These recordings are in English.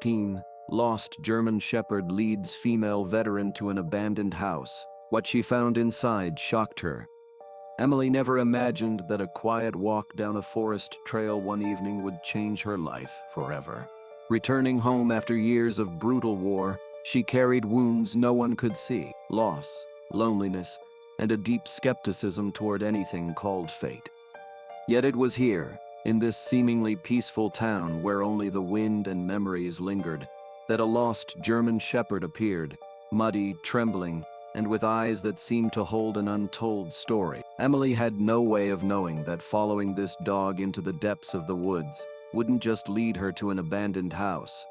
Teen, lost German Shepherd leads female veteran to an abandoned house. What she found inside shocked her. Emily never imagined that a quiet walk down a forest trail one evening would change her life forever. Returning home after years of brutal war, she carried wounds no one could see, loss, loneliness, and a deep skepticism toward anything called fate. Yet it was here, in this seemingly peaceful town where only the wind and memories lingered, that a lost German shepherd appeared, muddy, trembling, and with eyes that seemed to hold an untold story. Emily had no way of knowing that following this dog into the depths of the woods wouldn't just lead her to an abandoned house,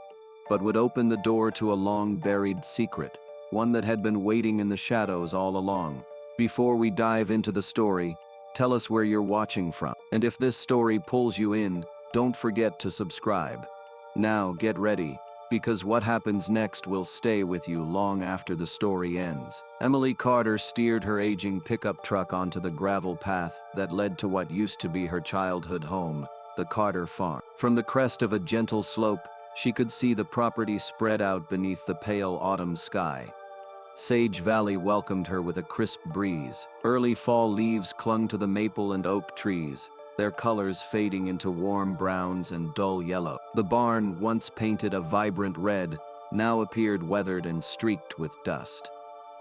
but would open the door to a long-buried secret, one that had been waiting in the shadows all along. Before we dive into the story, tell us where you're watching from, and if this story pulls you in, don't forget to subscribe. Now get ready, because what happens next will stay with you long after the story ends. Emily Carter steered her aging pickup truck onto the gravel path that led to what used to be her childhood home, the Carter farm. From the crest of a gentle slope, she could see the property spread out beneath the pale autumn sky. Sage Valley welcomed her with a crisp breeze. Early fall leaves clung to the maple and oak trees, their colors fading into warm browns and dull yellow. The barn, once painted a vibrant red, now appeared weathered and streaked with dust.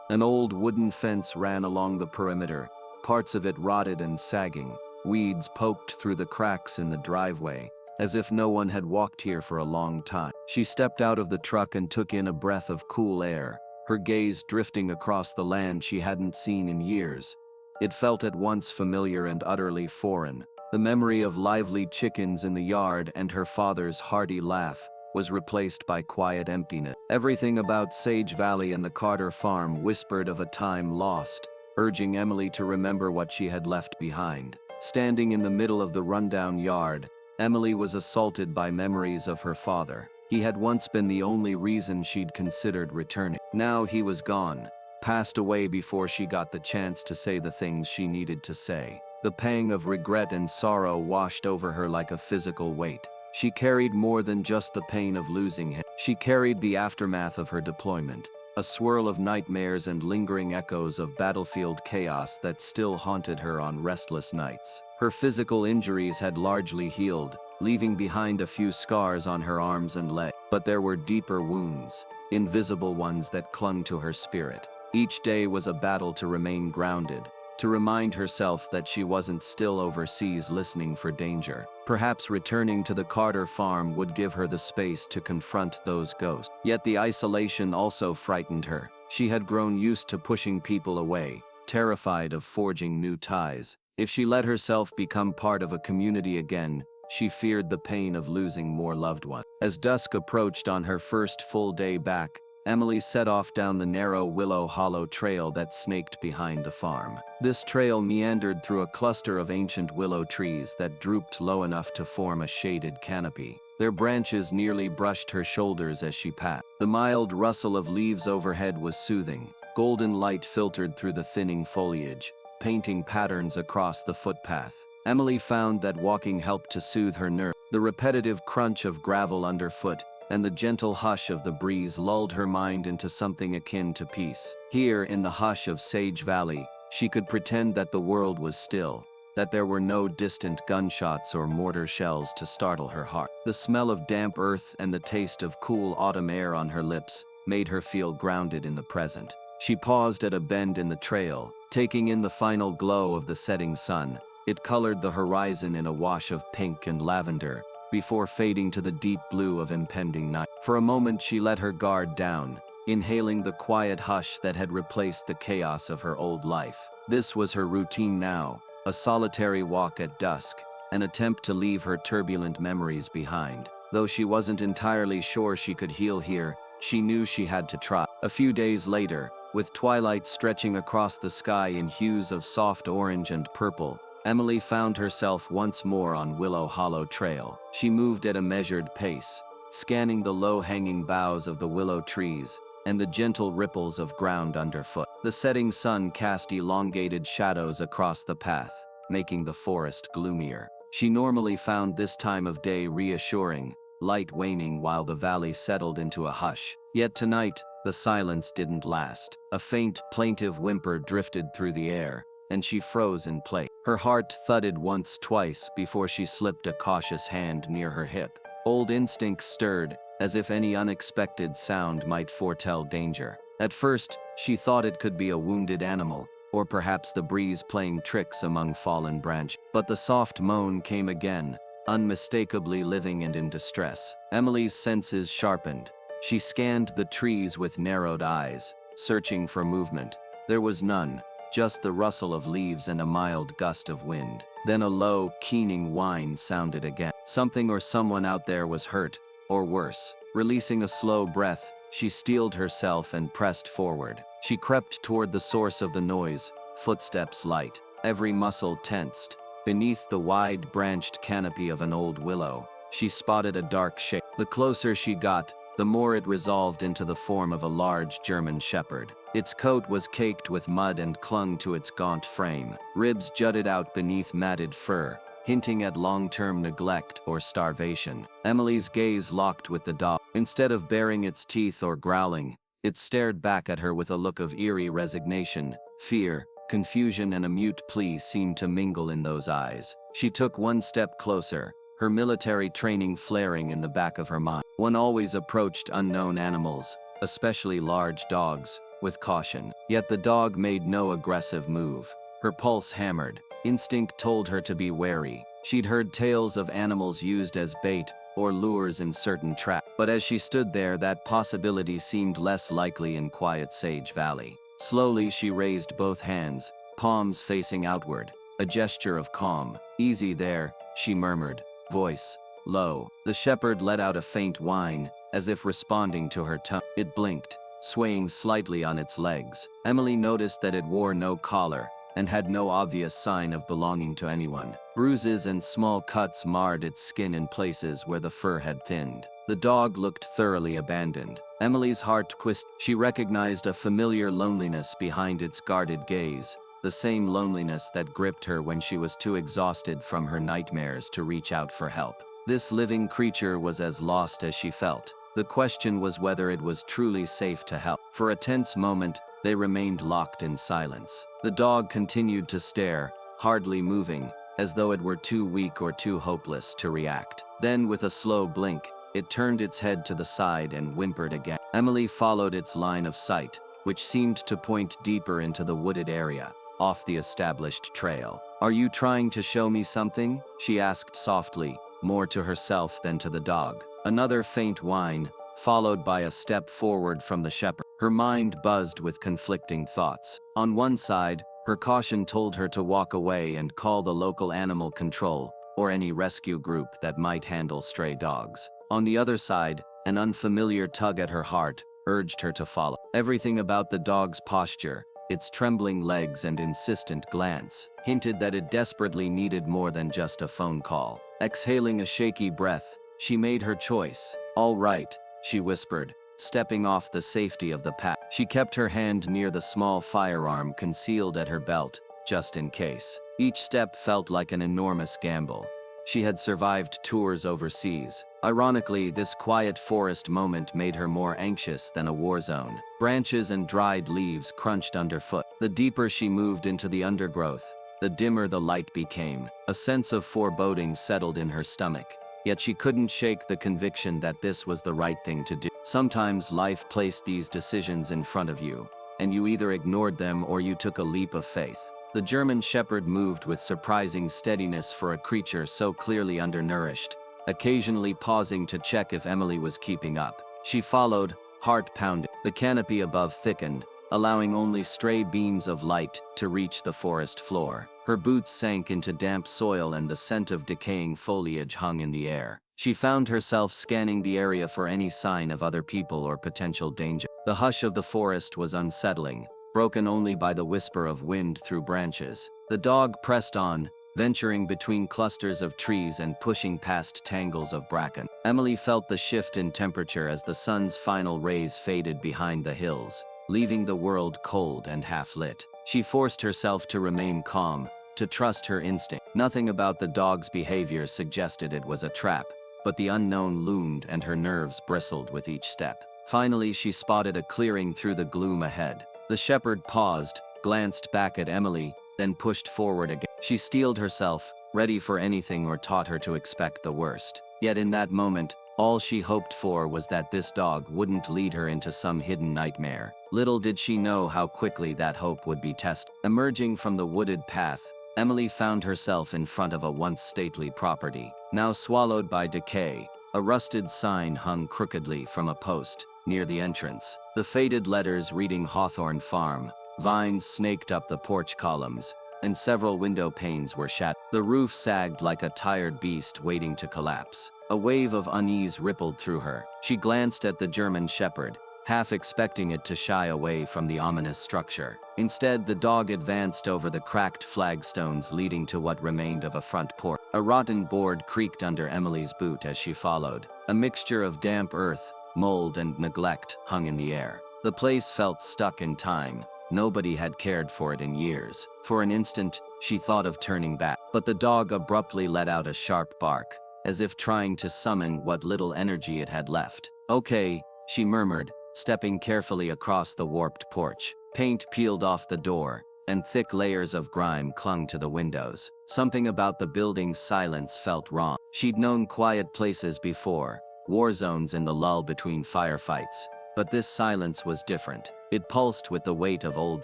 An old wooden fence ran along the perimeter, parts of it rotted and sagging. Weeds poked through the cracks in the driveway, as if no one had walked here for a long time. She stepped out of the truck and took in a breath of cool air, her gaze drifting across the land she hadn't seen in years. It felt at once familiar and utterly foreign. The memory of lively chickens in the yard and her father's hearty laugh was replaced by quiet emptiness. Everything about Sage Valley and the Carter farm whispered of a time lost, urging Emily to remember what she had left behind. Standing in the middle of the rundown yard, Emily was assaulted by memories of her father. He had once been the only reason she'd considered returning. Now he was gone, passed away before she got the chance to say the things she needed to say. The pang of regret and sorrow washed over her like a physical weight. She carried more than just the pain of losing him. She carried the aftermath of her deployment, a swirl of nightmares and lingering echoes of battlefield chaos that still haunted her on restless nights. Her physical injuries had largely healed, leaving behind a few scars on her arms and legs. But there were deeper wounds, invisible ones that clung to her spirit. Each day was a battle to remain grounded, to remind herself that she wasn't still overseas listening for danger. Perhaps returning to the Carter farm would give her the space to confront those ghosts. Yet the isolation also frightened her. She had grown used to pushing people away, terrified of forging new ties. If she let herself become part of a community again, she feared the pain of losing more loved ones. As dusk approached on her first full day back, Emily set off down the narrow Willow Hollow trail that snaked behind the farm. This trail meandered through a cluster of ancient willow trees that drooped low enough to form a shaded canopy. Their branches nearly brushed her shoulders as she passed. The mild rustle of leaves overhead was soothing. Golden light filtered through the thinning foliage, painting patterns across the footpath. Emily found that walking helped to soothe her nerves. The repetitive crunch of gravel underfoot and the gentle hush of the breeze lulled her mind into something akin to peace. Here, in the hush of Sage Valley, she could pretend that the world was still, that there were no distant gunshots or mortar shells to startle her heart. The smell of damp earth and the taste of cool autumn air on her lips made her feel grounded in the present. She paused at a bend in the trail, taking in the final glow of the setting sun. It colored the horizon in a wash of pink and lavender, before fading to the deep blue of impending night. For a moment she let her guard down, inhaling the quiet hush that had replaced the chaos of her old life. This was her routine now, a solitary walk at dusk, an attempt to leave her turbulent memories behind. Though she wasn't entirely sure she could heal here, she knew she had to try. A few days later, with twilight stretching across the sky in hues of soft orange and purple, Emily found herself once more on Willow Hollow Trail. She moved at a measured pace, scanning the low-hanging boughs of the willow trees and the gentle ripples of ground underfoot. The setting sun cast elongated shadows across the path, making the forest gloomier. She normally found this time of day reassuring, light waning while the valley settled into a hush. Yet tonight, the silence didn't last. A faint, plaintive whimper drifted through the air, and she froze in place. Her heart thudded once, twice, before she slipped a cautious hand near her hip. Old instincts stirred, as if any unexpected sound might foretell danger. At first, she thought it could be a wounded animal, or perhaps the breeze playing tricks among fallen branches. But the soft moan came again, unmistakably living and in distress. Emily's senses sharpened. She scanned the trees with narrowed eyes, searching for movement. There was none, just the rustle of leaves and a mild gust of wind. Then a low, keening whine sounded again. Something or someone out there was hurt, or worse. Releasing a slow breath, she steeled herself and pressed forward. She crept toward the source of the noise, footsteps light, every muscle tensed. Beneath the wide, branched canopy of an old willow, she spotted a dark shape. The closer she got, the more it resolved into the form of a large German shepherd. Its coat was caked with mud and clung to its gaunt frame. Ribs jutted out beneath matted fur, hinting at long-term neglect or starvation. Emily's gaze locked with the dog. Instead of baring its teeth or growling, it stared back at her with a look of eerie resignation. Fear, confusion, and a mute plea seemed to mingle in those eyes. She took one step closer, her military training flaring in the back of her mind. One always approached unknown animals, especially large dogs, with caution. Yet the dog made no aggressive move. Her pulse hammered. Instinct told her to be wary. She'd heard tales of animals used as bait or lures in certain traps. But as she stood there, that possibility seemed less likely in quiet Sage Valley. Slowly she raised both hands, palms facing outward, a gesture of calm. "Easy there," she murmured, voice low. The shepherd let out a faint whine, as if responding to her tone. It blinked, swaying slightly on its legs. Emily noticed that it wore no collar, and had no obvious sign of belonging to anyone. Bruises and small cuts marred its skin in places where the fur had thinned. The dog looked thoroughly abandoned. Emily's heart twisted. She recognized a familiar loneliness behind its guarded gaze, the same loneliness that gripped her when she was too exhausted from her nightmares to reach out for help. This living creature was as lost as she felt. The question was whether it was truly safe to help. For a tense moment, they remained locked in silence. The dog continued to stare, hardly moving, as though it were too weak or too hopeless to react. Then, with a slow blink, it turned its head to the side and whimpered again. Emily followed its line of sight, which seemed to point deeper into the wooded area, off the established trail. "Are you trying to show me something?" she asked softly, more to herself than to the dog. Another faint whine, followed by a step forward from the shepherd. Her mind buzzed with conflicting thoughts. On one side, her caution told her to walk away and call the local animal control, or any rescue group that might handle stray dogs. On the other side, an unfamiliar tug at her heart urged her to follow. Everything about the dog's posture, its trembling legs and insistent glance, hinted that it desperately needed more than just a phone call. Exhaling a shaky breath, she made her choice. "All right," she whispered, stepping off the safety of the path. She kept her hand near the small firearm concealed at her belt, just in case. Each step felt like an enormous gamble. She had survived tours overseas. Ironically, this quiet forest moment made her more anxious than a war zone. Branches and dried leaves crunched underfoot. The deeper she moved into the undergrowth, the dimmer the light became. A sense of foreboding settled in her stomach. Yet she couldn't shake the conviction that this was the right thing to do. Sometimes life placed these decisions in front of you, and you either ignored them or you took a leap of faith. The German shepherd moved with surprising steadiness for a creature so clearly undernourished, occasionally pausing to check if Emily was keeping up. She followed, heart pounding. The canopy above thickened, allowing only stray beams of light to reach the forest floor. Her boots sank into damp soil and the scent of decaying foliage hung in the air. She found herself scanning the area for any sign of other people or potential danger. The hush of the forest was unsettling, broken only by the whisper of wind through branches. The dog pressed on, venturing between clusters of trees and pushing past tangles of bracken. Emily felt the shift in temperature as the sun's final rays faded behind the hills, leaving the world cold and half-lit. She forced herself to remain calm, to trust her instinct. Nothing about the dog's behavior suggested it was a trap, but the unknown loomed and her nerves bristled with each step. Finally, she spotted a clearing through the gloom ahead. The shepherd paused, glanced back at Emily, then pushed forward again. She steeled herself, ready for anything or taught her to expect the worst. Yet in that moment, all she hoped for was that this dog wouldn't lead her into some hidden nightmare. Little did she know how quickly that hope would be tested. Emerging from the wooded path, Emily found herself in front of a once stately property, now swallowed by decay. A rusted sign hung crookedly from a post near the entrance, the faded letters reading Hawthorne Farm. Vines snaked up the porch columns, and several window panes were shattered. The roof sagged like a tired beast waiting to collapse. A wave of unease rippled through her. She glanced at the German shepherd, half expecting it to shy away from the ominous structure. Instead, the dog advanced over the cracked flagstones leading to what remained of a front porch. A rotten board creaked under Emily's boot as she followed. A mixture of damp earth, mold, and neglect hung in the air. The place felt stuck in time. Nobody had cared for it in years. For an instant, she thought of turning back, but the dog abruptly let out a sharp bark, as if trying to summon what little energy it had left. "Okay," she murmured, stepping carefully across the warped porch. Paint peeled off the door, and thick layers of grime clung to the windows. Something about the building's silence felt wrong. She'd known quiet places before, war zones in the lull between firefights, but this silence was different. It pulsed with the weight of old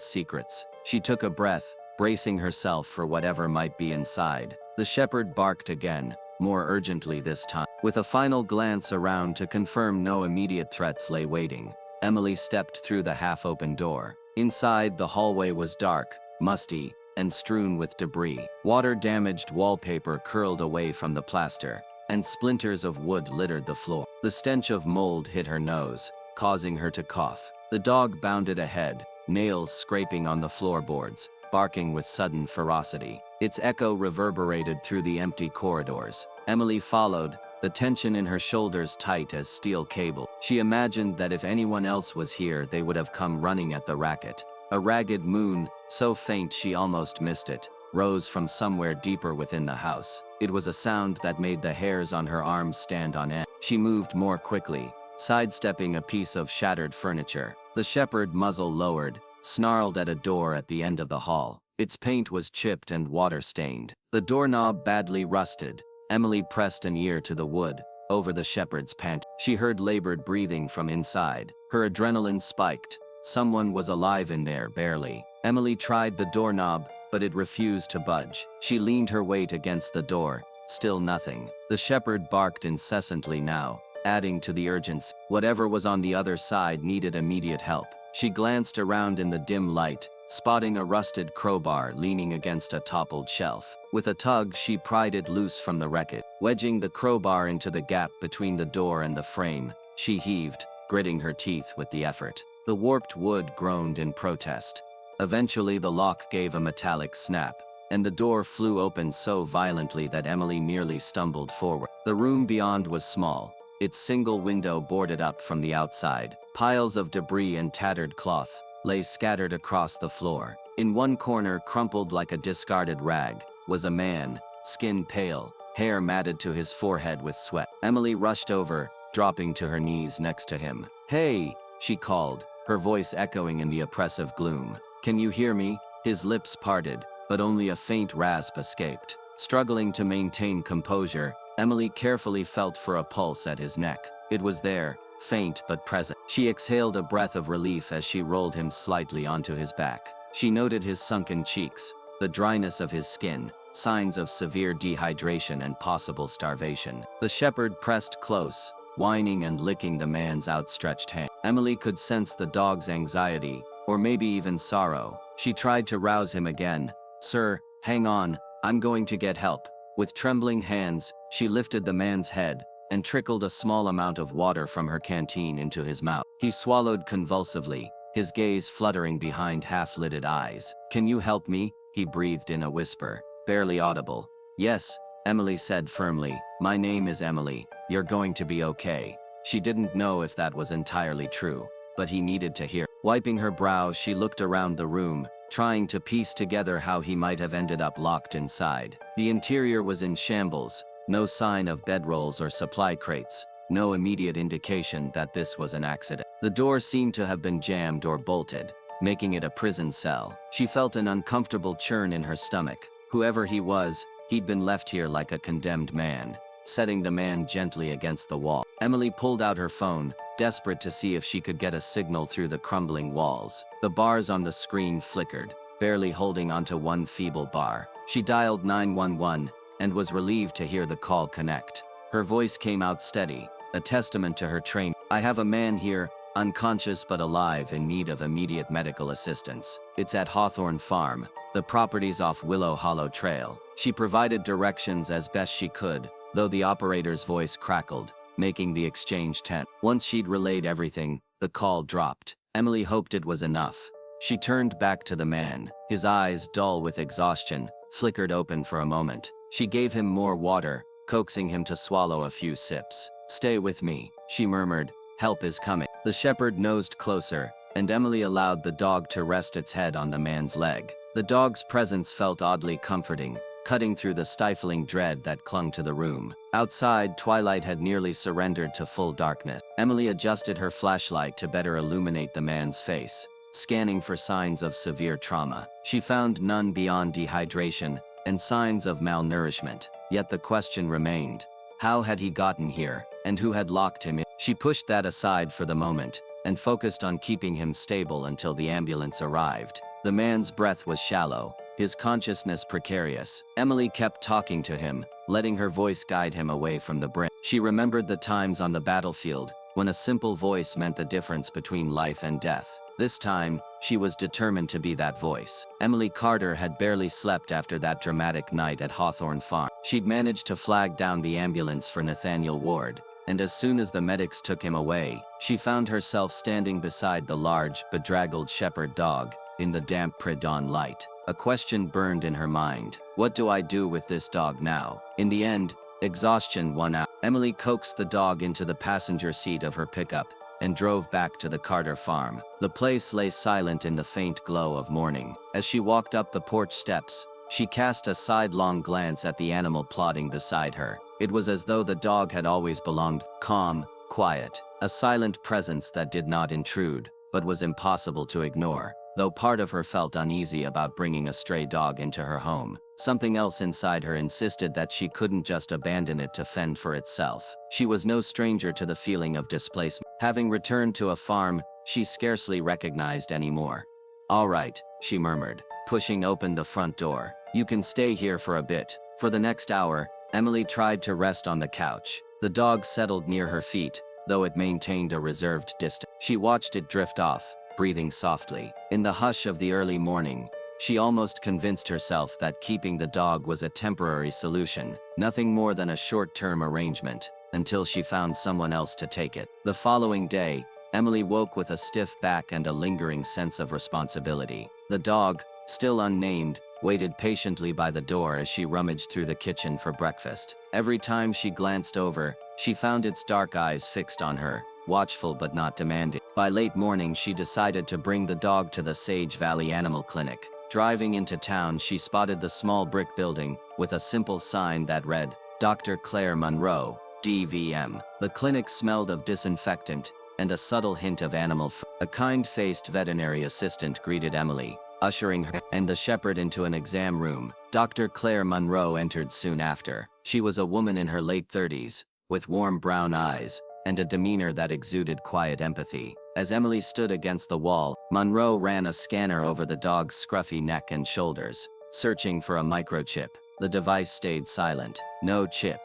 secrets. She took a breath, bracing herself for whatever might be inside. The shepherd barked again, more urgently this time. With a final glance around to confirm no immediate threats lay waiting, Emily stepped through the half-open door. Inside, the hallway was dark, musty, and strewn with debris. Water-damaged wallpaper curled away from the plaster, and splinters of wood littered the floor. The stench of mold hit her nose, causing her to cough. The dog bounded ahead, nails scraping on the floorboards, barking with sudden ferocity. Its echo reverberated through the empty corridors. Emily followed, the tension in her shoulders tight as steel cable. She imagined that if anyone else was here, they would have come running at the racket. A ragged moon, so faint she almost missed it, rose from somewhere deeper within the house. It was a sound that made the hairs on her arms stand on end. She moved more quickly, sidestepping a piece of shattered furniture. The shepherd, muzzle lowered, snarled at a door at the end of the hall. Its paint was chipped and water-stained. The doorknob badly rusted. Emily pressed an ear to the wood, over the shepherd's pant. She heard labored breathing from inside. Her adrenaline spiked. Someone was alive in there, barely. Emily tried the doorknob, but it refused to budge. She leaned her weight against the door. Still nothing. The shepherd barked incessantly now, adding to the urgency. Whatever was on the other side needed immediate help. She glanced around in the dim light, spotting a rusted crowbar leaning against a toppled shelf. With a tug, she pried it loose from the wreckage. Wedging the crowbar into the gap between the door and the frame, she heaved, gritting her teeth with the effort. The warped wood groaned in protest. Eventually, the lock gave a metallic snap, and the door flew open so violently that Emily nearly stumbled forward. The room beyond was small, its single window boarded up from the outside. Piles of debris and tattered cloth lay scattered across the floor. In one corner, crumpled like a discarded rag, was a man, skin pale, hair matted to his forehead with sweat. Emily rushed over, dropping to her knees next to him. "Hey," she called, her voice echoing in the oppressive gloom. "Can you hear me?" His lips parted, but only a faint rasp escaped. Struggling to maintain composure, Emily carefully felt for a pulse at his neck. It was there, faint but present. She exhaled a breath of relief as she rolled him slightly onto his back. She noted his sunken cheeks, the dryness of his skin, signs of severe dehydration and possible starvation. The shepherd pressed close, whining and licking the man's outstretched hand. Emily could sense the dog's anxiety, or maybe even sorrow. She tried to rouse him again. "Sir, hang on, I'm going to get help." With trembling hands, she lifted the man's head and trickled a small amount of water from her canteen into his mouth. He swallowed convulsively, his gaze fluttering behind half-lidded eyes. "Can you help me?" he breathed in a whisper, barely audible. "Yes," Emily said firmly. "My name is Emily. You're going to be okay." She didn't know if that was entirely true, but he needed to hear. Wiping her brow, she looked around the room, trying to piece together how he might have ended up locked inside. The interior was in shambles, No sign of bedrolls or supply crates. No immediate indication that this was an accident. The door seemed to have been jammed or bolted, making it a prison cell. She felt an uncomfortable churn in her stomach. Whoever he was, he'd been left here like a condemned man, setting the man gently against the wall. Emily pulled out her phone, desperate to see if she could get a signal through the crumbling walls. The bars on the screen flickered, barely holding onto one feeble bar. She dialed 911 and was relieved to hear the call connect. Her voice came out steady, a testament to her training. "I have a man here, unconscious but alive, in need of immediate medical assistance. It's at Hawthorne Farm. The property's off Willow Hollow Trail." She provided directions as best she could, though the operator's voice crackled, making the exchange tense. Once she'd relayed everything, the call dropped. Emily hoped it was enough. She turned back to the man. His eyes, dull with exhaustion, flickered open for a moment. She gave him more water, coaxing him to swallow a few sips. "Stay with me," she murmured. "Help is coming." The shepherd nosed closer, and Emily allowed the dog to rest its head on the man's leg. The dog's presence felt oddly comforting, cutting through the stifling dread that clung to the room. Outside, twilight had nearly surrendered to full darkness. Emily adjusted her flashlight to better illuminate the man's face, scanning for signs of severe trauma. She found none beyond dehydration and signs of malnourishment, yet the question remained: how had he gotten here, and who had locked him in? She pushed that aside for the moment, and focused on keeping him stable until the ambulance arrived. The man's breath was shallow, his consciousness precarious. Emily kept talking to him, letting her voice guide him away from the brink. She remembered the times on the battlefield, when a simple voice meant the difference between life and death. This time, she was determined to be that voice. Emily Carter had barely slept after that dramatic night at Hawthorne Farm. She'd managed to flag down the ambulance for Nathaniel Ward, and as soon as the medics took him away, she found herself standing beside the large, bedraggled shepherd dog, in the damp pre-dawn light. A question burned in her mind. What do I do with this dog now? In the end, exhaustion won out. Emily coaxed the dog into the passenger seat of her pickup and drove back to the Carter farm. The place lay silent in the faint glow of morning. As she walked up the porch steps, she cast a sidelong glance at the animal plodding beside her. It was as though the dog had always belonged. Calm, quiet, a silent presence that did not intrude, but was impossible to ignore. Though part of her felt uneasy about bringing a stray dog into her home, something else inside her insisted that she couldn't just abandon it to fend for itself. She was no stranger to the feeling of displacement. Having returned to a farm she scarcely recognized anymore. "All right," she murmured, pushing open the front door. "You can stay here for a bit." For the next hour, Emily tried to rest on the couch. The dog settled near her feet, though it maintained a reserved distance. She watched it drift off, breathing softly. In the hush of the early morning, she almost convinced herself that keeping the dog was a temporary solution, nothing more than a short-term arrangement, until she found someone else to take it. The following day, Emily woke with a stiff back and a lingering sense of responsibility. The dog, still unnamed, waited patiently by the door as she rummaged through the kitchen for breakfast. Every time she glanced over, she found its dark eyes fixed on her, watchful but not demanding. By late morning she decided to bring the dog to the Sage Valley Animal Clinic. Driving into town she spotted the small brick building, with a simple sign that read, "Dr. Claire Monroe, DVM. The clinic smelled of disinfectant, and a subtle hint of animal food. A kind-faced veterinary assistant greeted Emily, ushering her and the shepherd into an exam room. Dr. Claire Monroe entered soon after. She was a woman in her late 30s, with warm brown eyes, and a demeanor that exuded quiet empathy. As Emily stood against the wall, Monroe ran a scanner over the dog's scruffy neck and shoulders, searching for a microchip. The device stayed silent. "No chip."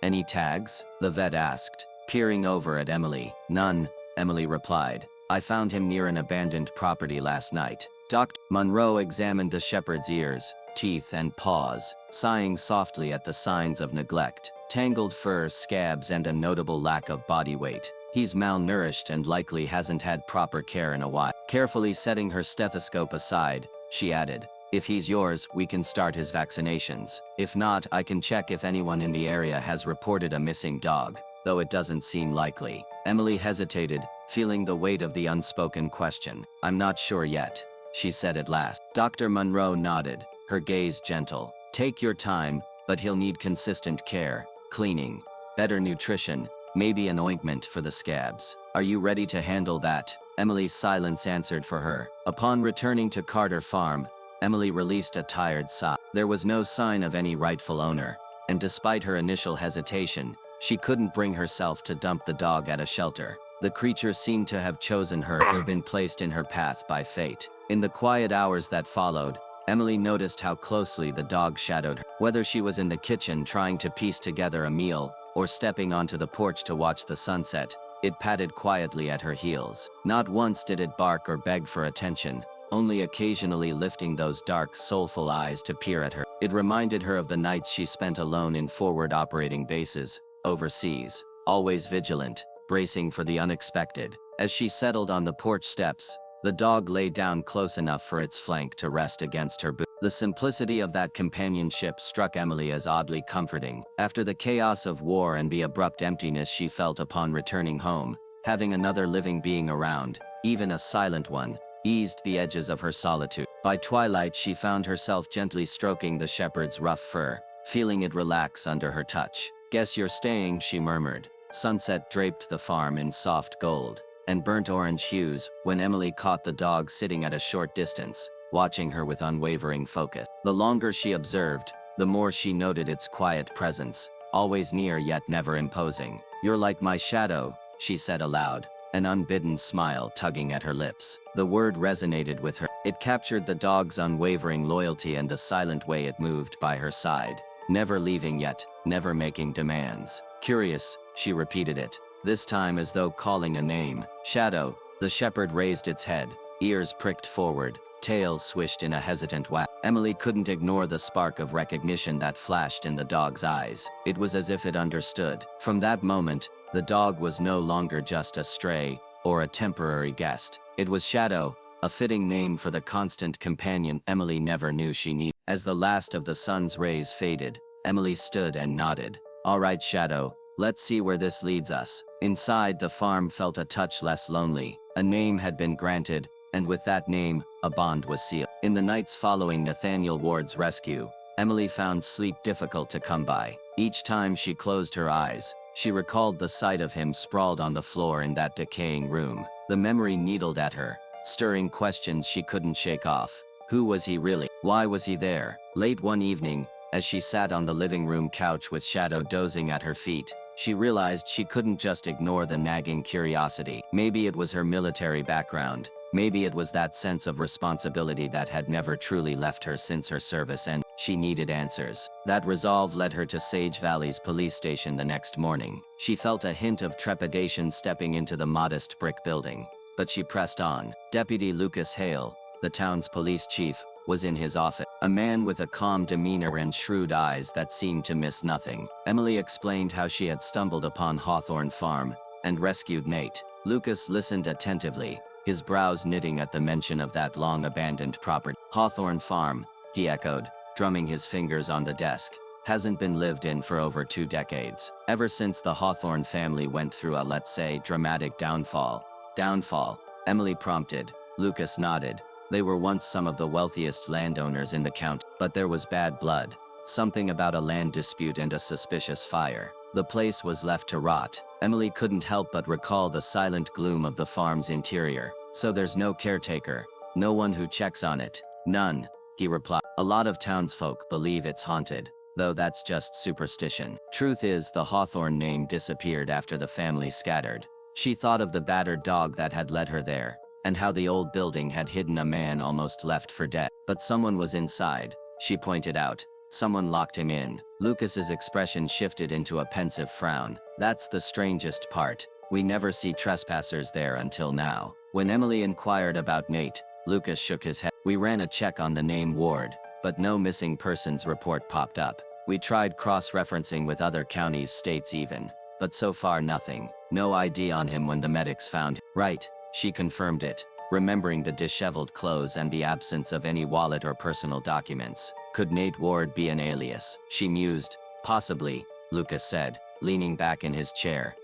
"Any tags?" the vet asked, peering over at Emily. "None," Emily replied. "I found him near an abandoned property last night." Dr. Monroe examined the shepherd's ears, teeth and paws, sighing softly at the signs of neglect. Tangled fur, scabs, and a notable lack of body weight. "He's malnourished and likely hasn't had proper care in a while." Carefully setting her stethoscope aside, she added, "If he's yours, we can start his vaccinations. If not, I can check if anyone in the area has reported a missing dog, though it doesn't seem likely." Emily hesitated, feeling the weight of the unspoken question. "I'm not sure yet," she said at last. Dr. Monroe nodded, her gaze gentle. "Take your time, but he'll need consistent care. cleaning, better nutrition, maybe an ointment for the scabs. Are you ready to handle that? Emily's silence answered for her. Upon returning to Carter Farm, Emily released a tired sigh. There was no sign of any rightful owner, and despite her initial hesitation, she couldn't bring herself to dump the dog at a shelter. The creature seemed to have chosen her or been placed in her path by fate. In the quiet hours that followed, Emily noticed how closely the dog shadowed her. Whether she was in the kitchen trying to piece together a meal, or stepping onto the porch to watch the sunset, it padded quietly at her heels. Not once did it bark or beg for attention, only occasionally lifting those dark, soulful eyes to peer at her. It reminded her of the nights she spent alone in forward operating bases, overseas, always vigilant, bracing for the unexpected. As she settled on the porch steps, the dog lay down close enough for its flank to rest against her boot. The simplicity of that companionship struck Emily as oddly comforting. After the chaos of war and the abrupt emptiness she felt upon returning home, having another living being around, even a silent one, eased the edges of her solitude. By twilight she found herself gently stroking the shepherd's rough fur, feeling it relax under her touch. "Guess you're staying," she murmured. Sunset draped the farm in soft gold and burnt orange hues when Emily caught the dog sitting at a short distance, watching her with unwavering focus. The longer she observed, the more she noted its quiet presence, always near yet never imposing. "You're like my shadow," she said aloud, an unbidden smile tugging at her lips. The word resonated with her. It captured the dog's unwavering loyalty and the silent way it moved by her side, never leaving yet, never making demands. "Curious," she repeated it, this time as though calling a name. "Shadow." The shepherd raised its head, ears pricked forward, tail swished in a hesitant wag. Emily couldn't ignore the spark of recognition that flashed in the dog's eyes. It was as if it understood. From that moment, the dog was no longer just a stray or a temporary guest. It was Shadow, a fitting name for the constant companion Emily never knew she needed. As the last of the sun's rays faded, Emily stood and nodded. "All right, Shadow, let's see where this leads us." Inside, the farm felt a touch less lonely. A name had been granted, and with that name, a bond was sealed. In the nights following Nathaniel Ward's rescue, Emily found sleep difficult to come by. Each time she closed her eyes, she recalled the sight of him sprawled on the floor in that decaying room. The memory needled at her, stirring questions she couldn't shake off. Who was he really? Why was he there? Late one evening, as she sat on the living room couch with Shadow dozing at her feet, she realized she couldn't just ignore the nagging curiosity. Maybe it was her military background. Maybe it was that sense of responsibility that had never truly left her since her service ended. She needed answers. That resolve led her to Sage Valley's police station the next morning. She felt a hint of trepidation stepping into the modest brick building, but she pressed on. Deputy Lucas Hale, the town's police chief, was in his office. A man with a calm demeanor and shrewd eyes that seemed to miss nothing. Emily explained how she had stumbled upon Hawthorne Farm and rescued Nate. Lucas listened attentively, his brows knitting at the mention of that long-abandoned property. "Hawthorne Farm," he echoed, drumming his fingers on the desk. "Hasn't been lived in for over 2 decades. Ever since the Hawthorne family went through a, let's say, dramatic downfall." "Downfall?" Emily prompted. Lucas nodded. "They were once some of the wealthiest landowners in the county, but there was bad blood. Something about a land dispute and a suspicious fire. The place was left to rot." Emily couldn't help but recall the silent gloom of the farm's interior. "So there's no caretaker? No one who checks on it?" "None," he replied. "A lot of townsfolk believe it's haunted, though that's just superstition. Truth is, the Hawthorne name disappeared after the family scattered." She thought of the battered dog that had led her there, and how the old building had hidden a man almost left for dead. "But someone was inside," she pointed out. "Someone locked him in." Lucas's expression shifted into a pensive frown. "That's the strangest part. We never see trespassers there until now." When Emily inquired about Nate, Lucas shook his head. "We ran a check on the name Ward, but no missing persons report popped up. We tried cross-referencing with other counties, states even, but so far nothing. No ID on him when the medics found him." "Right," she confirmed it, remembering the disheveled clothes and the absence of any wallet or personal documents. Could Nate Ward be an alias? She mused. "Possibly," Lucas said, leaning back in his chair.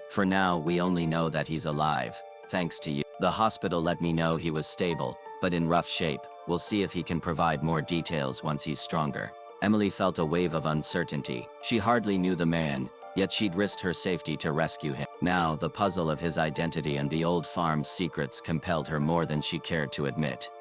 "For now, we only know that he's alive, thanks to you. The hospital let me know he was stable, but in rough shape. We'll see if he can provide more details once he's stronger." Emily felt a wave of uncertainty. She hardly knew the man, yet she'd risked her safety to rescue him. Now, the puzzle of his identity and the old farm's secrets compelled her more than she cared to admit.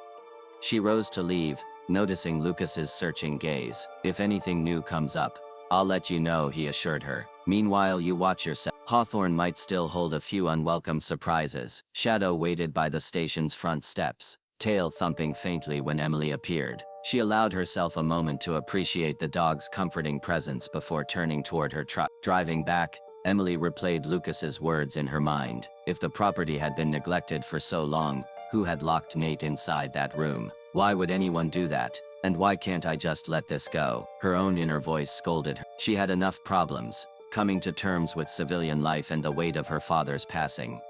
She rose to leave, noticing Lucas's searching gaze. "If anything new comes up, I'll let you know," he assured her. "Meanwhile, you watch yourself." Hawthorne might still hold a few unwelcome surprises. Shadow waited by the station's front steps, tail thumping faintly when Emily appeared. She allowed herself a moment to appreciate the dog's comforting presence before turning toward her truck. Driving back, Emily replayed Lucas's words in her mind. If the property had been neglected for so long, who had locked Nate inside that room? Why would anyone do that? And why can't I just let this go? Her own inner voice scolded her. She had enough problems, coming to terms with civilian life and the weight of her father's passing.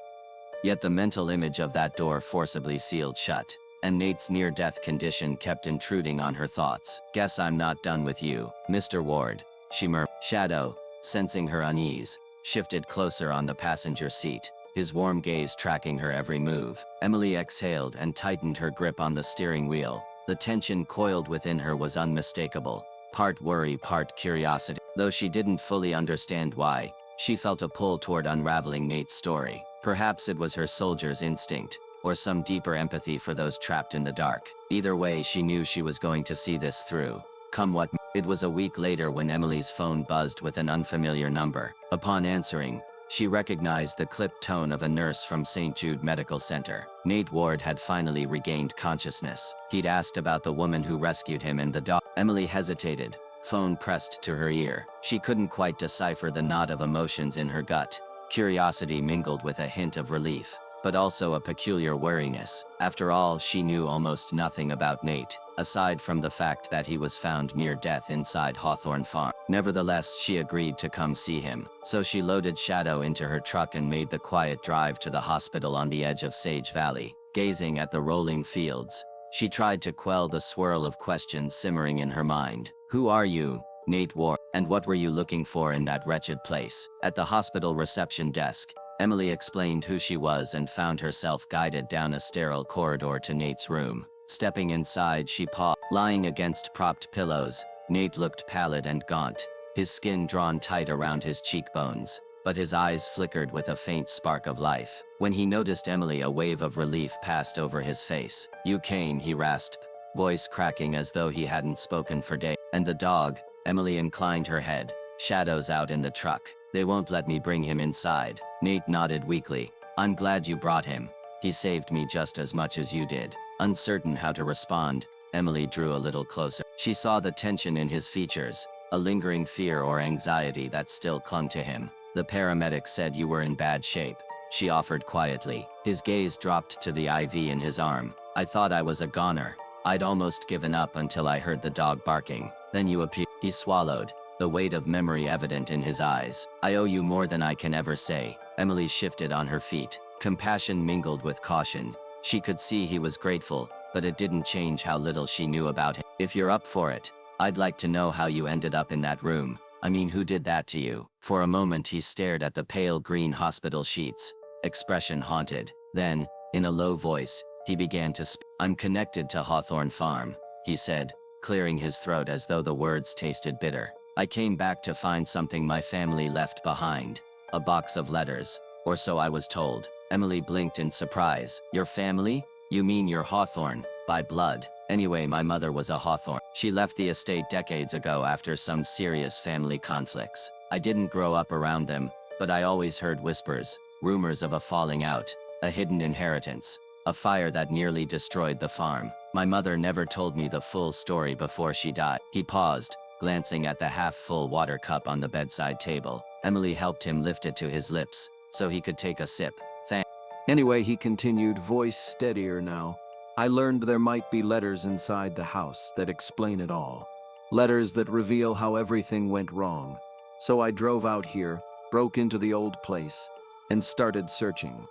Yet the mental image of that door forcibly sealed shut, and Nate's near-death condition kept intruding on her thoughts. "Guess I'm not done with you, Mr. Ward," she murmured. Shadow, sensing her unease, shifted closer on the passenger seat, his warm gaze tracking her every move. Emily exhaled and tightened her grip on the steering wheel. The tension coiled within her was unmistakable, part worry, part curiosity. Though she didn't fully understand why, she felt a pull toward unraveling Nate's story. Perhaps it was her soldier's instinct, or some deeper empathy for those trapped in the dark. Either way, she knew she was going to see this through, come what may. It was a week later when Emily's phone buzzed with an unfamiliar number. Upon answering, she recognized the clipped tone of a nurse from St. Jude Medical Center. Nate Ward had finally regained consciousness. He'd asked about the woman who rescued him and the dog. Emily hesitated, phone pressed to her ear. She couldn't quite decipher the knot of emotions in her gut. Curiosity mingled with a hint of relief, but also a peculiar wariness. After all, she knew almost nothing about Nate, aside from the fact that he was found near death inside Hawthorne Farm. Nevertheless, she agreed to come see him. So she loaded Shadow into her truck and made the quiet drive to the hospital on the edge of Sage Valley. Gazing at the rolling fields, she tried to quell the swirl of questions simmering in her mind. "Who are you, Nate Ward? And what were you looking for in that wretched place?" At the hospital reception desk, Emily explained who she was and found herself guided down a sterile corridor to Nate's room. Stepping inside, she paused. Lying against propped pillows, Nate looked pallid and gaunt, his skin drawn tight around his cheekbones, but his eyes flickered with a faint spark of life. When he noticed Emily, a wave of relief passed over his face. "You came," he rasped, voice cracking as though he hadn't spoken for days. "And the dog?" Emily inclined her head. "Shadow's out in the truck. They won't let me bring him inside." Nate nodded weakly. "I'm glad you brought him. He saved me just as much as you did." Uncertain how to respond, Emily drew a little closer. She saw the tension in his features, a lingering fear or anxiety that still clung to him. "The paramedic said you were in bad shape," she offered quietly. His gaze dropped to the IV in his arm. "I thought I was a goner. I'd almost given up until I heard the dog barking. Then you appeared." He swallowed, the weight of memory evident in his eyes. "I owe you more than I can ever say." Emily shifted on her feet. Compassion mingled with caution. She could see he was grateful, but it didn't change how little she knew about him. "If you're up for it, I'd like to know how you ended up in that room. I mean, who did that to you?" For a moment he stared at the pale green hospital sheets, expression haunted. Then, in a low voice, he began to speak. "I'm connected to Hawthorne Farm," he said, clearing his throat as though the words tasted bitter. "I came back to find something my family left behind. A box of letters, or so I was told." Emily blinked in surprise. "Your family? You mean you're Hawthorne, by blood?" "Anyway, my mother was a Hawthorne. She left the estate decades ago after some serious family conflicts. I didn't grow up around them, but I always heard whispers, rumors of a falling out, a hidden inheritance, a fire that nearly destroyed the farm. My mother never told me the full story before she died." He paused, glancing at the half-full water cup on the bedside table. Emily helped him lift it to his lips, so he could take a sip. "Thanks." Anyway, he continued, voice steadier now, "I learned there might be letters inside the house that explain it all. Letters that reveal how everything went wrong. So I drove out here, broke into the old place, and started searching."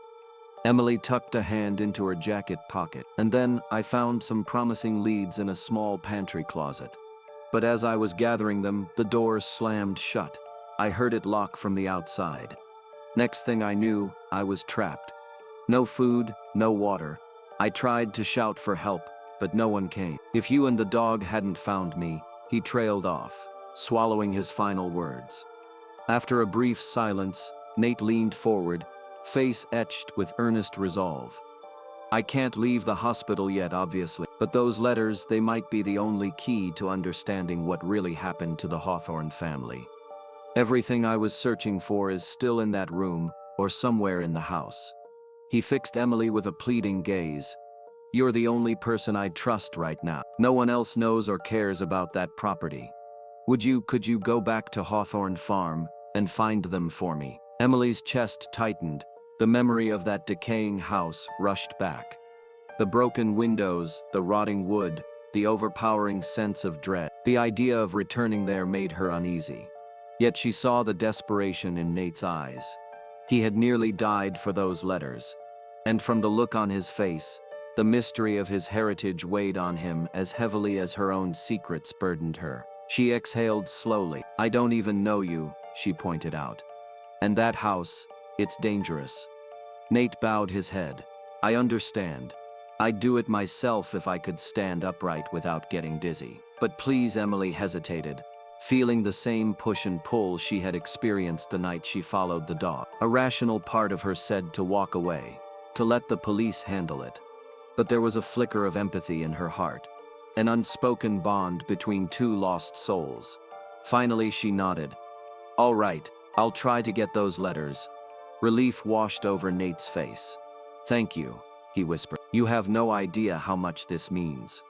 Emily tucked a hand into her jacket pocket, "And then I found some promising leads in a small pantry closet. But as I was gathering them, the door slammed shut. I heard it lock from the outside. Next thing I knew, I was trapped. No food, no water. I tried to shout for help, but no one came. If you and the dog hadn't found me," He trailed off, swallowing his final words. After a brief silence, Nate leaned forward, face etched with earnest resolve. I can't leave the hospital yet, obviously, but those letters, they might be the only key to understanding what really happened to the Hawthorne family. Everything I was searching for is still in that room, or somewhere in the house. He fixed Emily with a pleading gaze. You're the only person I trust right now. No one else knows or cares about that property. Could you go back to Hawthorne Farm and find them for me? Emily's chest tightened. The memory of that decaying house rushed back. The broken windows, the rotting wood, the overpowering sense of dread. The idea of returning there made her uneasy. Yet she saw the desperation in Nate's eyes. He had nearly died for those letters. And from the look on his face, the mystery of his heritage weighed on him as heavily as her own secrets burdened her. She exhaled slowly. I don't even know you, she pointed out. And that house, it's dangerous. Nate bowed his head. I understand. I'd do it myself if I could stand upright without getting dizzy. But please, Emily hesitated, feeling the same push and pull she had experienced the night she followed the dog. A rational part of her said to walk away, to let the police handle it. But there was a flicker of empathy in her heart, an unspoken bond between two lost souls. Finally, she nodded. All right, I'll try to get those letters. Relief washed over Nate's face. Thank you, he whispered. You have no idea how much this means.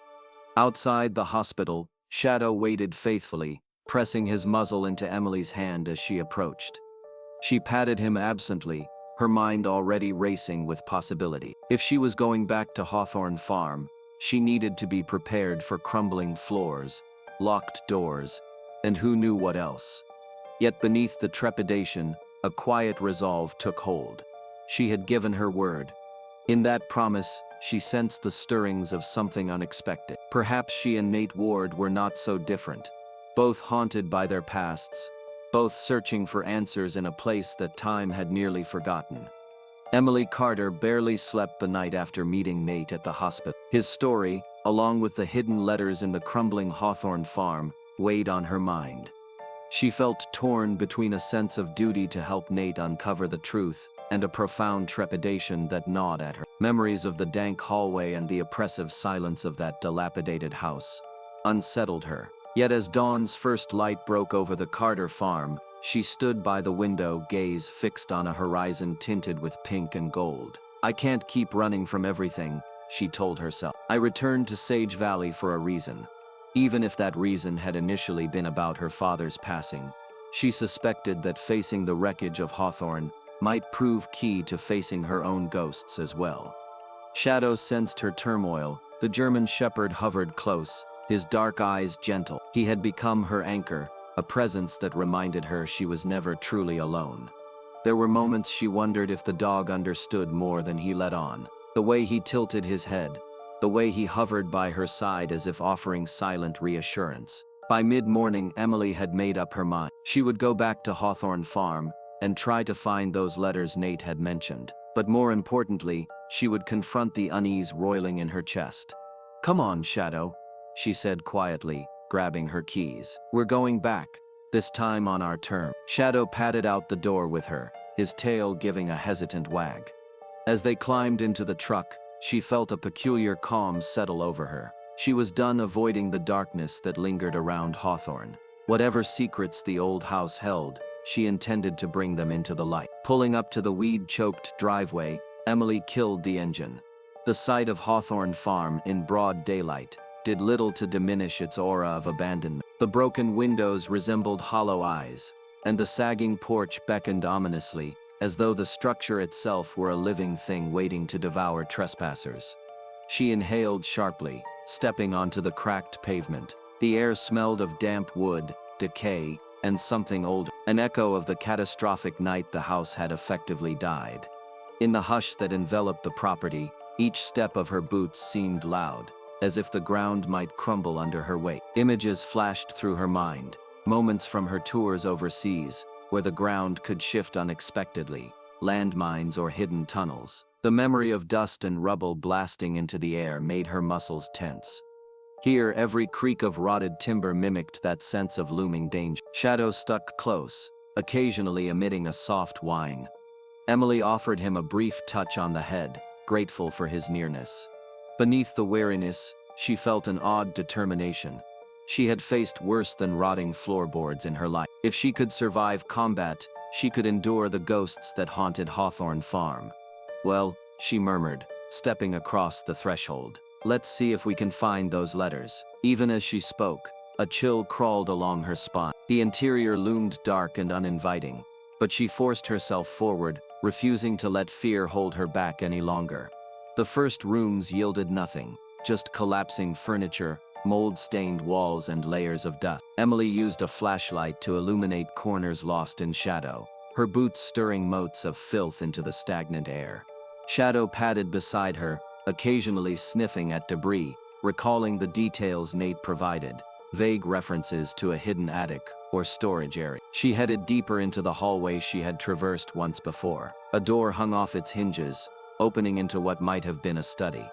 Outside the hospital, Shadow waited faithfully, pressing his muzzle into Emily's hand as she approached. She patted him absently, her mind already racing with possibility. If she was going back to Hawthorne Farm, she needed to be prepared for crumbling floors, locked doors, and who knew what else. Yet beneath the trepidation, a quiet resolve took hold. She had given her word. In that promise, she sensed the stirrings of something unexpected. Perhaps she and Nate Ward were not so different, both haunted by their pasts, both searching for answers in a place that time had nearly forgotten. Emily Carter barely slept the night after meeting Nate at the hospital. His story, along with the hidden letters in the crumbling Hawthorne Farm, weighed on her mind. She felt torn between a sense of duty to help Nate uncover the truth and a profound trepidation that gnawed at her. Memories of the dank hallway and the oppressive silence of that dilapidated house unsettled her. Yet as dawn's first light broke over the Carter farm, she stood by the window, gaze fixed on a horizon tinted with pink and gold. I can't keep running from everything, she told herself. I returned to Sage Valley for a reason. Even if that reason had initially been about her father's passing, she suspected that facing the wreckage of Hawthorne might prove key to facing her own ghosts as well. Shadow sensed her turmoil. The German shepherd hovered close, his dark eyes gentle. He had become her anchor, a presence that reminded her she was never truly alone. There were moments she wondered if the dog understood more than he let on. The way he tilted his head, the way he hovered by her side as if offering silent reassurance. By mid-morning, Emily had made up her mind. She would go back to Hawthorne Farm and try to find those letters Nate had mentioned. But more importantly, she would confront the unease roiling in her chest. Come on, Shadow, she said quietly, grabbing her keys. We're going back, this time on our term. Shadow patted out the door with her, his tail giving a hesitant wag. As they climbed into the truck, she felt a peculiar calm settle over her. She was done avoiding the darkness that lingered around Hawthorne. Whatever secrets the old house held, she intended to bring them into the light. Pulling up to the weed-choked driveway, Emily killed the engine. The sight of Hawthorne Farm in broad daylight did little to diminish its aura of abandonment. The broken windows resembled hollow eyes, and the sagging porch beckoned ominously, as though the structure itself were a living thing waiting to devour trespassers. She inhaled sharply, stepping onto the cracked pavement. The air smelled of damp wood, decay, and something older, an echo of the catastrophic night the house had effectively died. In the hush that enveloped the property, each step of her boots seemed loud, as if the ground might crumble under her weight. Images flashed through her mind, moments from her tours overseas, where the ground could shift unexpectedly, landmines or hidden tunnels. The memory of dust and rubble blasting into the air made her muscles tense. Here, every creak of rotted timber mimicked that sense of looming danger. Shadow stuck close, occasionally emitting a soft whine. Emily offered him a brief touch on the head, grateful for his nearness. Beneath the wariness, she felt an odd determination. She had faced worse than rotting floorboards in her life. If she could survive combat, she could endure the ghosts that haunted Hawthorne Farm. Well, she murmured, stepping across the threshold. Let's see if we can find those letters. Even as she spoke, a chill crawled along her spine. The interior loomed dark and uninviting, but she forced herself forward, refusing to let fear hold her back any longer. The first rooms yielded nothing, just collapsing furniture, mold-stained walls, and layers of dust. Emily used a flashlight to illuminate corners lost in shadow, her boots stirring motes of filth into the stagnant air. Shadow padded beside her, occasionally sniffing at debris, recalling the details Nate provided, vague references to a hidden attic or storage area. She headed deeper into the hallway she had traversed once before. A door hung off its hinges, opening into what might have been a study.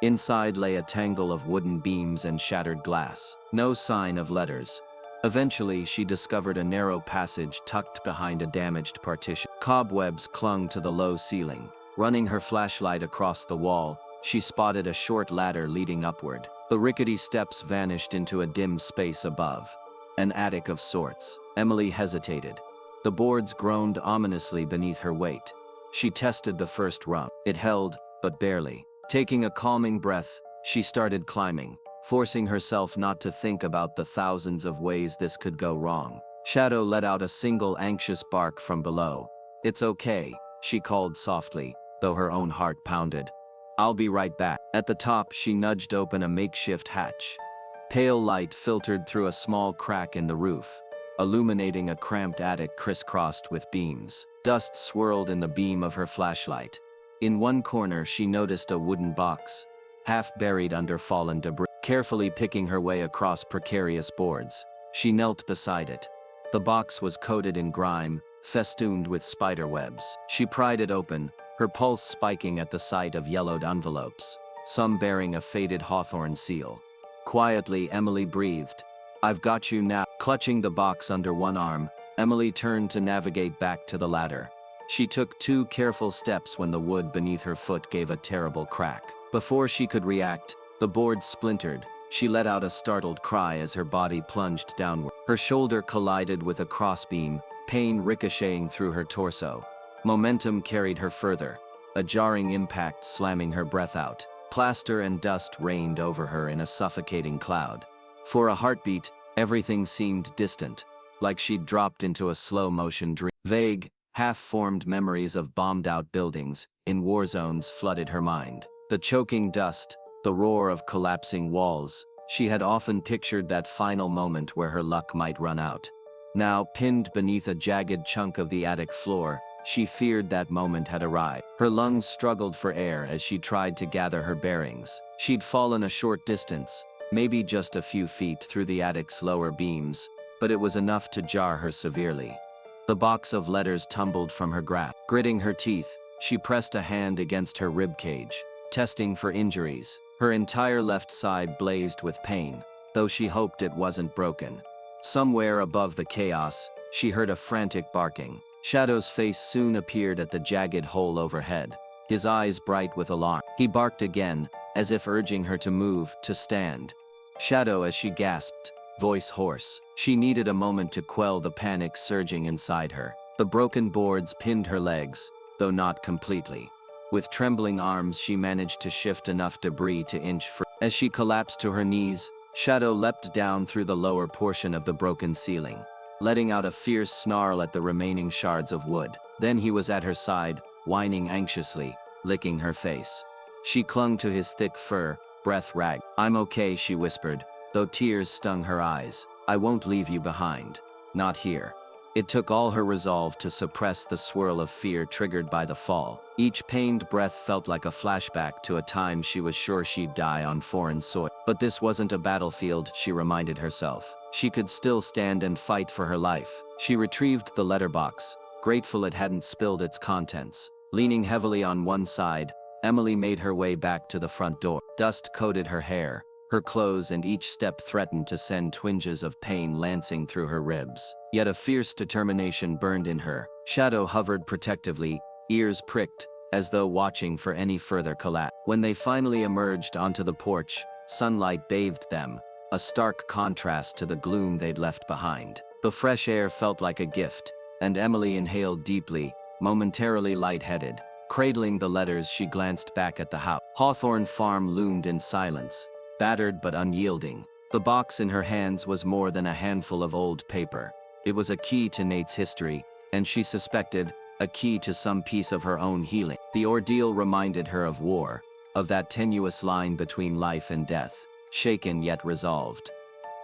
Inside lay a tangle of wooden beams and shattered glass. No sign of letters. Eventually, she discovered a narrow passage tucked behind a damaged partition. Cobwebs clung to the low ceiling. Running her flashlight across the wall, she spotted a short ladder leading upward. The rickety steps vanished into a dim space above. An attic of sorts. Emily hesitated. The boards groaned ominously beneath her weight. She tested the first rung. It held, but barely. Taking a calming breath, she started climbing, forcing herself not to think about the thousands of ways this could go wrong. Shadow let out a single anxious bark from below. "It's okay," she called softly, though her own heart pounded. "I'll be right back." At the top, she nudged open a makeshift hatch. Pale light filtered through a small crack in the roof, illuminating a cramped attic crisscrossed with beams. Dust swirled in the beam of her flashlight. In one corner, she noticed a wooden box, half buried under fallen debris. Carefully picking her way across precarious boards, she knelt beside it. The box was coated in grime, festooned with spider webs. She pried it open, her pulse spiking at the sight of yellowed envelopes, some bearing a faded hawthorn seal. Quietly, Emily breathed. "I've got you now." Clutching the box under one arm, Emily turned to navigate back to the ladder. She took 2 careful steps when the wood beneath her foot gave a terrible crack. Before she could react, the board splintered. She let out a startled cry as her body plunged downward. Her shoulder collided with a crossbeam, pain ricocheting through her torso. Momentum carried her further, a jarring impact slamming her breath out. Plaster and dust rained over her in a suffocating cloud. For a heartbeat, everything seemed distant, like she'd dropped into a slow-motion dream. Vague, half-formed memories of bombed-out buildings in war zones flooded her mind. The choking dust, the roar of collapsing walls. She had often pictured that final moment where her luck might run out. Now, pinned beneath a jagged chunk of the attic floor, she feared that moment had arrived. Her lungs struggled for air as she tried to gather her bearings. She'd fallen a short distance, maybe just a few feet through the attic's lower beams, but it was enough to jar her severely. The box of letters tumbled from her grasp. Gritting her teeth, she pressed a hand against her ribcage, testing for injuries. Her entire left side blazed with pain, though she hoped it wasn't broken. Somewhere above the chaos, she heard a frantic barking. Shadow's face soon appeared at the jagged hole overhead, his eyes bright with alarm. He barked again, as if urging her to move, to stand. Shadow, as she gasped, voice hoarse. She needed a moment to quell the panic surging inside her. The broken boards pinned her legs, though not completely. With trembling arms, she managed to shift enough debris to inch free. As she collapsed to her knees, Shadow leapt down through the lower portion of the broken ceiling, letting out a fierce snarl at the remaining shards of wood. Then he was at her side, whining anxiously, licking her face. She clung to his thick fur, breath ragged. "I'm okay," she whispered, though tears stung her eyes. "I won't leave you behind. Not here." It took all her resolve to suppress the swirl of fear triggered by the fall. Each pained breath felt like a flashback to a time she was sure she'd die on foreign soil. But this wasn't a battlefield, she reminded herself. She could still stand and fight for her life. She retrieved the letterbox, grateful it hadn't spilled its contents. Leaning heavily on one side, Emily made her way back to the front door. Dust coated her hair, Her clothes and each step threatened to send twinges of pain lancing through her ribs. Yet a fierce determination burned in her. Shadow hovered protectively, ears pricked, as though watching for any further collapse. When they finally emerged onto the porch, sunlight bathed them, a stark contrast to the gloom they'd left behind. The fresh air felt like a gift, and Emily inhaled deeply, momentarily lightheaded. Cradling the letters, she glanced back at the house. Hawthorne Farm loomed in silence, battered but unyielding. The box in her hands was more than a handful of old paper. It was a key to Nate's history, and she suspected, a key to some piece of her own healing. The ordeal reminded her of war, of that tenuous line between life and death, shaken yet resolved.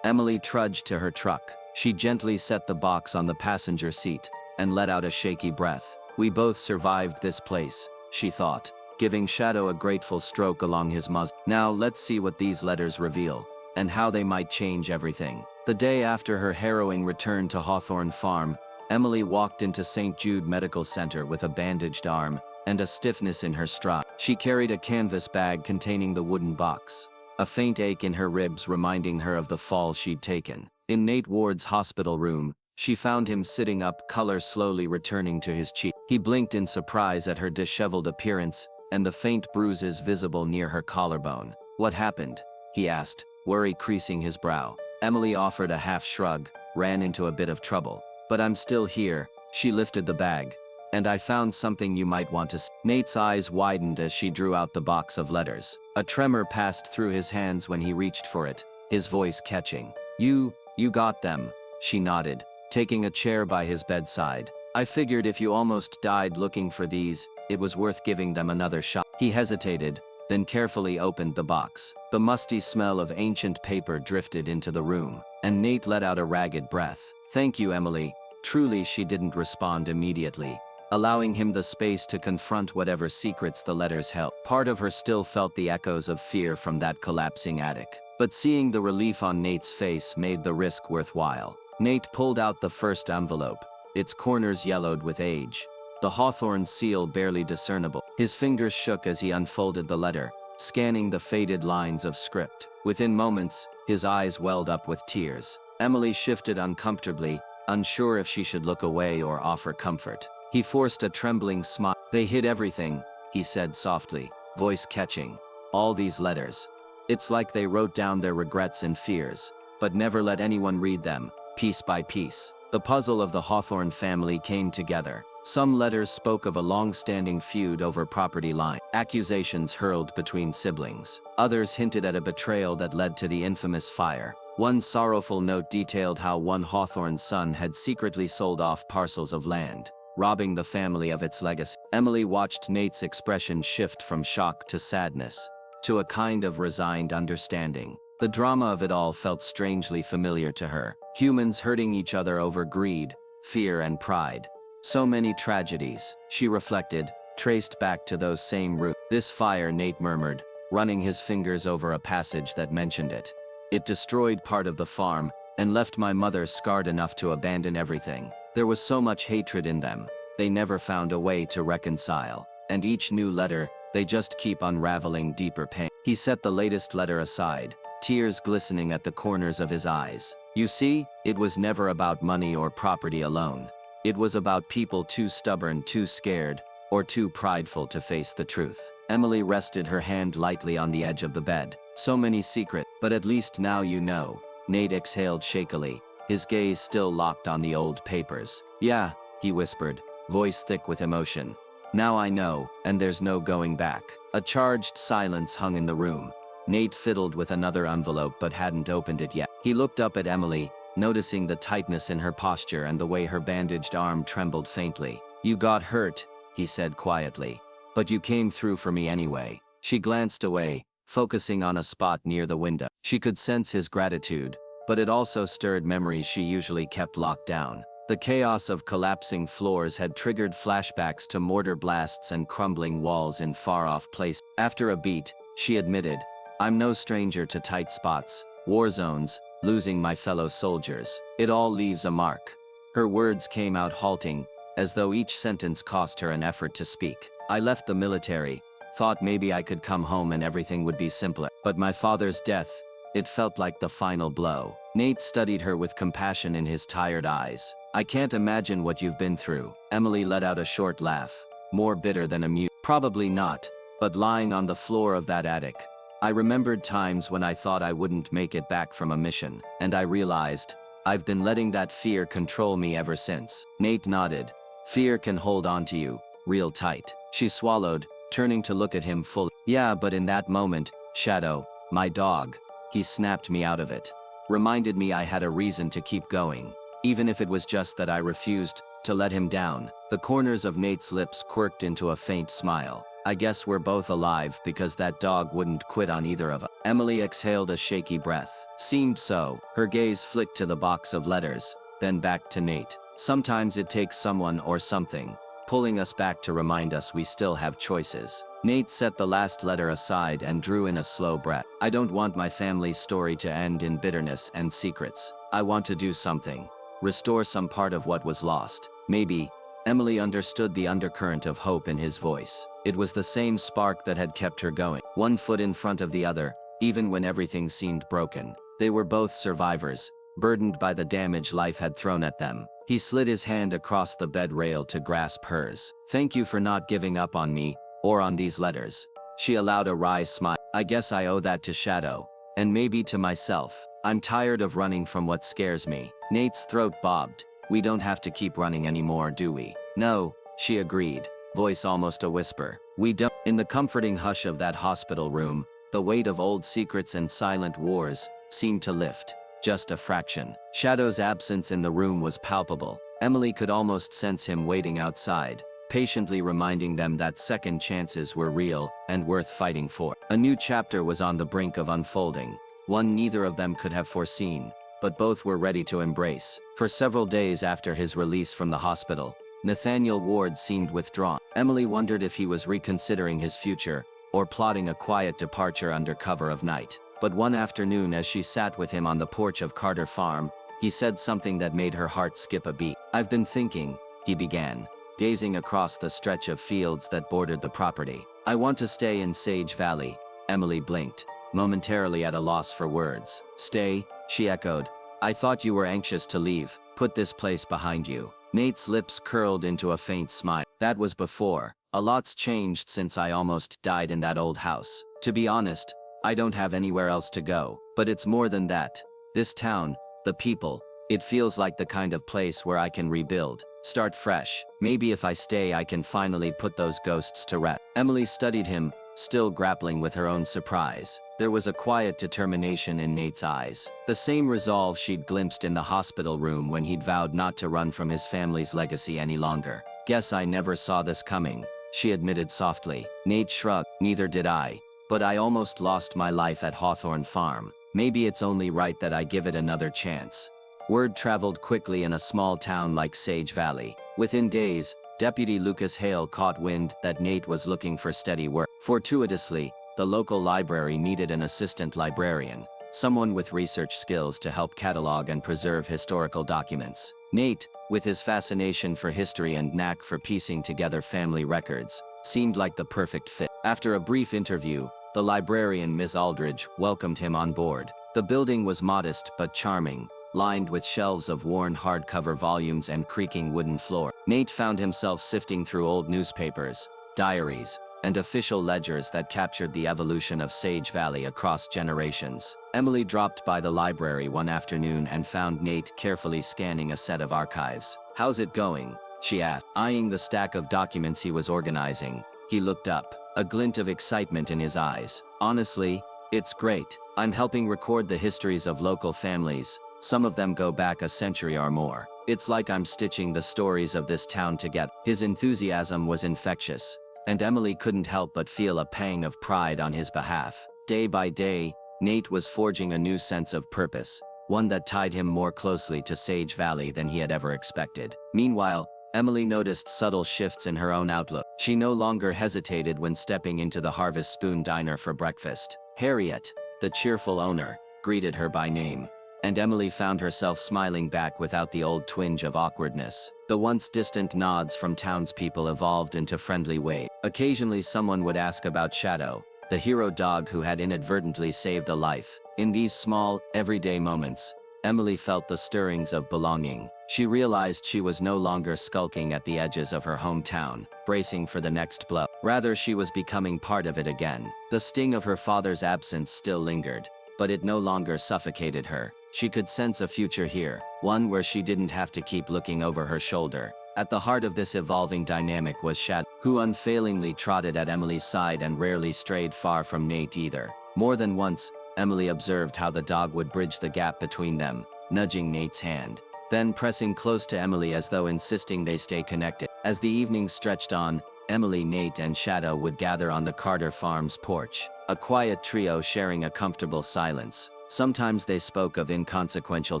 Emily trudged to her truck. She gently set the box on the passenger seat, and let out a shaky breath. We both survived this place, she thought, giving Shadow a grateful stroke along his muzzle. Now let's see what these letters reveal, and how they might change everything. The day after her harrowing return to Hawthorne Farm, Emily walked into St. Jude Medical Center with a bandaged arm and a stiffness in her stride. She carried a canvas bag containing the wooden box, a faint ache in her ribs reminding her of the fall she'd taken. In Nate Ward's hospital room, she found him sitting up, color slowly returning to his cheek. He blinked in surprise at her disheveled appearance and the faint bruises visible near her collarbone. "What happened?" he asked, worry creasing his brow. Emily offered a half shrug. "Ran into a bit of trouble. But I'm still here." She lifted the bag. "And I found something you might want to see." Nate's eyes widened as she drew out the box of letters. A tremor passed through his hands when he reached for it, his voice catching. You got them." She nodded, taking a chair by his bedside. "I figured if you almost died looking for these, it was worth giving them another shot." He hesitated, then carefully opened the box. The musty smell of ancient paper drifted into the room, and Nate let out a ragged breath. "Thank you, Emily." Truly, she didn't respond immediately, allowing him the space to confront whatever secrets the letters held. Part of her still felt the echoes of fear from that collapsing attic, but seeing the relief on Nate's face made the risk worthwhile. Nate pulled out the first envelope, its corners yellowed with age, the Hawthorne seal barely discernible. His fingers shook as he unfolded the letter, scanning the faded lines of script. Within moments, his eyes welled up with tears. Emily shifted uncomfortably, unsure if she should look away or offer comfort. He forced a trembling smile. "They hid everything," he said softly, voice catching. "All these letters. It's like they wrote down their regrets and fears, but never let anyone read them, piece by piece." The puzzle of the Hawthorne family came together. Some letters spoke of a long-standing feud over property line, accusations hurled between siblings. Others hinted at a betrayal that led to the infamous fire. One sorrowful note detailed how one Hawthorne son had secretly sold off parcels of land, robbing the family of its legacy. Emily watched Nate's expression shift from shock to sadness, to a kind of resigned understanding. The drama of it all felt strangely familiar to her. Humans hurting each other over greed, fear, and pride. So many tragedies, she reflected, traced back to those same roots. "This fire," Nate murmured, running his fingers over a passage that mentioned it. "It destroyed part of the farm, and left my mother scarred enough to abandon everything. There was so much hatred in them. They never found a way to reconcile. And each new letter, they just keep unraveling deeper pain." He set the latest letter aside, tears glistening at the corners of his eyes. "You see, it was never about money or property alone. It was about people too stubborn, too scared, or too prideful to face the truth." Emily rested her hand lightly on the edge of the bed. "So many secrets, but at least now you know." Nate exhaled shakily, his gaze still locked on the old papers. "Yeah," he whispered, voice thick with emotion. "Now I know, and there's no going back." A charged silence hung in the room. Nate fiddled with another envelope but hadn't opened it yet. He looked up at Emily, noticing the tightness in her posture and the way her bandaged arm trembled faintly. "You got hurt," he said quietly, "but you came through for me anyway." She glanced away, focusing on a spot near the window. She could sense his gratitude, but it also stirred memories she usually kept locked down. The chaos of collapsing floors had triggered flashbacks to mortar blasts and crumbling walls in far-off places. After a beat, she admitted, "I'm no stranger to tight spots, war zones, losing my fellow soldiers. It all leaves a mark." Her words came out halting, as though each sentence cost her an effort to speak. "I left the military, thought maybe I could come home and everything would be simpler. But my father's death, It felt like the final blow. Nate studied her with compassion in his tired eyes. I can't imagine what you've been through. Emily let out a short laugh, more bitter than amused. Probably not, but lying on the floor of that attic, I remembered times when I thought I wouldn't make it back from a mission, and I realized, I've been letting that fear control me ever since. Nate nodded. Fear can hold on to you, real tight. She swallowed, turning to look at him fully. Yeah, but in that moment, Shadow, my dog, he snapped me out of it. Reminded me I had a reason to keep going. Even if it was just that I refused to let him down. The corners of Nate's lips quirked into a faint smile. I guess we're both alive because that dog wouldn't quit on either of us. Emily exhaled a shaky breath. Seemed so. Her gaze flicked to the box of letters, then back to Nate. Sometimes it takes someone or something pulling us back to remind us we still have choices. Nate set the last letter aside and drew in a slow breath. I don't want my family's story to end in bitterness and secrets. I want to do something. Restore some part of what was lost. Maybe. Emily understood the undercurrent of hope in his voice. It was the same spark that had kept her going. One foot in front of the other, even when everything seemed broken. They were both survivors, burdened by the damage life had thrown at them. He slid his hand across the bed rail to grasp hers. Thank you for not giving up on me, or on these letters. She allowed a wry smile. I guess I owe that to Shadow. And maybe to myself. I'm tired of running from what scares me. Nate's throat bobbed. We don't have to keep running anymore, do we? No, she agreed, voice almost a whisper. We don't. In the comforting hush of that hospital room, the weight of old secrets and silent wars seemed to lift. Just a fraction. Shadow's absence in the room was palpable. Emily could almost sense him waiting outside, patiently reminding them that second chances were real and worth fighting for. A new chapter was on the brink of unfolding, one neither of them could have foreseen, but both were ready to embrace. For several days after his release from the hospital, Nathaniel Ward seemed withdrawn. Emily wondered if he was reconsidering his future, or plotting a quiet departure under cover of night. But one afternoon as she sat with him on the porch of Carter Farm, he said something that made her heart skip a beat. I've been thinking, he began, gazing across the stretch of fields that bordered the property. I want to stay in Sage Valley. Emily blinked, momentarily at a loss for words. Stay, she echoed. I thought you were anxious to leave, put this place behind you. Nate's lips curled into a faint smile. That was before. A lot's changed since I almost died in that old house. To be honest, I don't have anywhere else to go. But it's more than that. This town, the people, it feels like the kind of place where I can rebuild, start fresh. Maybe if I stay I can finally put those ghosts to rest. Emily studied him, still grappling with her own surprise. There was a quiet determination in Nate's eyes. The same resolve she'd glimpsed in the hospital room when he'd vowed not to run from his family's legacy any longer. Guess I never saw this coming, she admitted softly. Nate shrugged. Neither did I. But I almost lost my life at Hawthorne Farm. Maybe it's only right that I give it another chance. Word traveled quickly in a small town like Sage Valley. Within days, Deputy Lucas Hale caught wind that Nate was looking for steady work. Fortuitously, the local library needed an assistant librarian, someone with research skills to help catalog and preserve historical documents. Nate, with his fascination for history and knack for piecing together family records, seemed like the perfect fit. After a brief interview, the librarian Miss Aldridge welcomed him on board. The building was modest but charming, lined with shelves of worn hardcover volumes and creaking wooden floor. Nate found himself sifting through old newspapers, diaries, and official ledgers that captured the evolution of Sage Valley across generations. Emily dropped by the library one afternoon and found Nate carefully scanning a set of archives. How's it going? She asked, eyeing the stack of documents he was organizing. He looked up, a glint of excitement in his eyes. Honestly, it's great. I'm helping record the histories of local families. Some of them go back a century or more. It's like I'm stitching the stories of this town together. His enthusiasm was infectious, and Emily couldn't help but feel a pang of pride on his behalf. Day by day, Nate was forging a new sense of purpose, one that tied him more closely to Sage Valley than he had ever expected. Meanwhile, Emily noticed subtle shifts in her own outlook. She no longer hesitated when stepping into the Harvest Spoon diner for breakfast. Harriet, the cheerful owner, greeted her by name, and Emily found herself smiling back without the old twinge of awkwardness. The once distant nods from townspeople evolved into friendly waves. Occasionally someone would ask about Shadow, the hero dog who had inadvertently saved a life. In these small, everyday moments, Emily felt the stirrings of belonging. She realized she was no longer skulking at the edges of her hometown, bracing for the next blow. Rather, she was becoming part of it again. The sting of her father's absence still lingered, but it no longer suffocated her. She could sense a future here, one where she didn't have to keep looking over her shoulder. At the heart of this evolving dynamic was Shadow, who unfailingly trotted at Emily's side and rarely strayed far from Nate either. More than once, Emily observed how the dog would bridge the gap between them, nudging Nate's hand, then pressing close to Emily as though insisting they stay connected. As the evening stretched on, Emily, Nate, and Shadow would gather on the Carter farm's porch, a quiet trio sharing a comfortable silence. Sometimes they spoke of inconsequential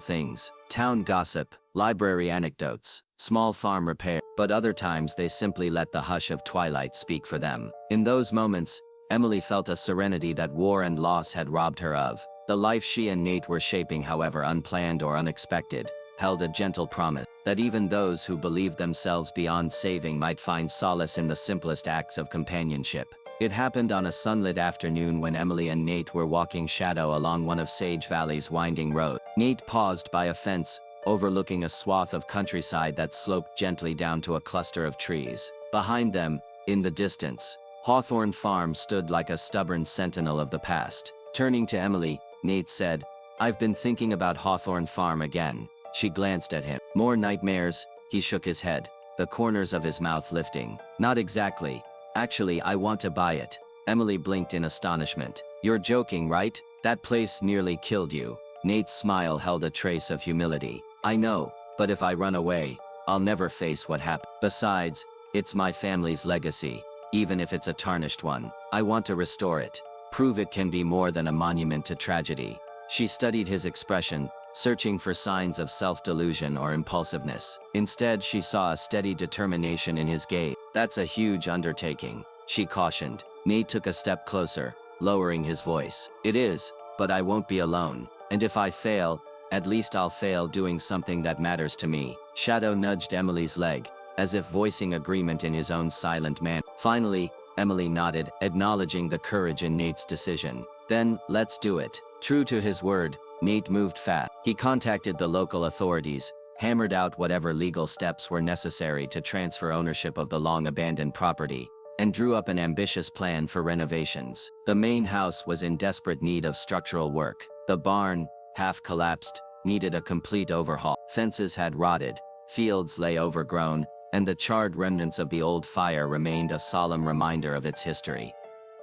things, town gossip, library anecdotes, small farm repair, but other times they simply let the hush of twilight speak for them. In those moments, Emily felt a serenity that war and loss had robbed her of. The life she and Nate were shaping, however unplanned or unexpected, held a gentle promise that even those who believed themselves beyond saving might find solace in the simplest acts of companionship. It happened on a sunlit afternoon when Emily and Nate were walking Shadow along one of Sage Valley's winding roads. Nate paused by a fence, overlooking a swath of countryside that sloped gently down to a cluster of trees. Behind them, in the distance, Hawthorne Farm stood like a stubborn sentinel of the past. Turning to Emily, Nate said, "I've been thinking about Hawthorne Farm again." She glanced at him. "More nightmares?" He shook his head, the corners of his mouth lifting. "Not exactly. Actually, I want to buy it." Emily blinked in astonishment. "You're joking, right? That place nearly killed you." Nate's smile held a trace of humility. "I know, but if I run away, I'll never face what happened. Besides, it's my family's legacy, even if it's a tarnished one. I want to restore it, prove it can be more than a monument to tragedy." She studied his expression, searching for signs of self-delusion or impulsiveness. Instead, she saw a steady determination in his gaze. "That's a huge undertaking," she cautioned. Nate took a step closer, lowering his voice. "It is, but I won't be alone. And if I fail, at least I'll fail doing something that matters to me." Shadow nudged Emily's leg, as if voicing agreement in his own silent manner. Finally, Emily nodded, acknowledging the courage in Nate's decision. "Then, let's do it." True to his word, Nate moved fast. He contacted the local authorities, hammered out whatever legal steps were necessary to transfer ownership of the long-abandoned property, and drew up an ambitious plan for renovations. The main house was in desperate need of structural work. The barn, half collapsed, needed a complete overhaul. Fences had rotted, fields lay overgrown, and the charred remnants of the old fire remained a solemn reminder of its history.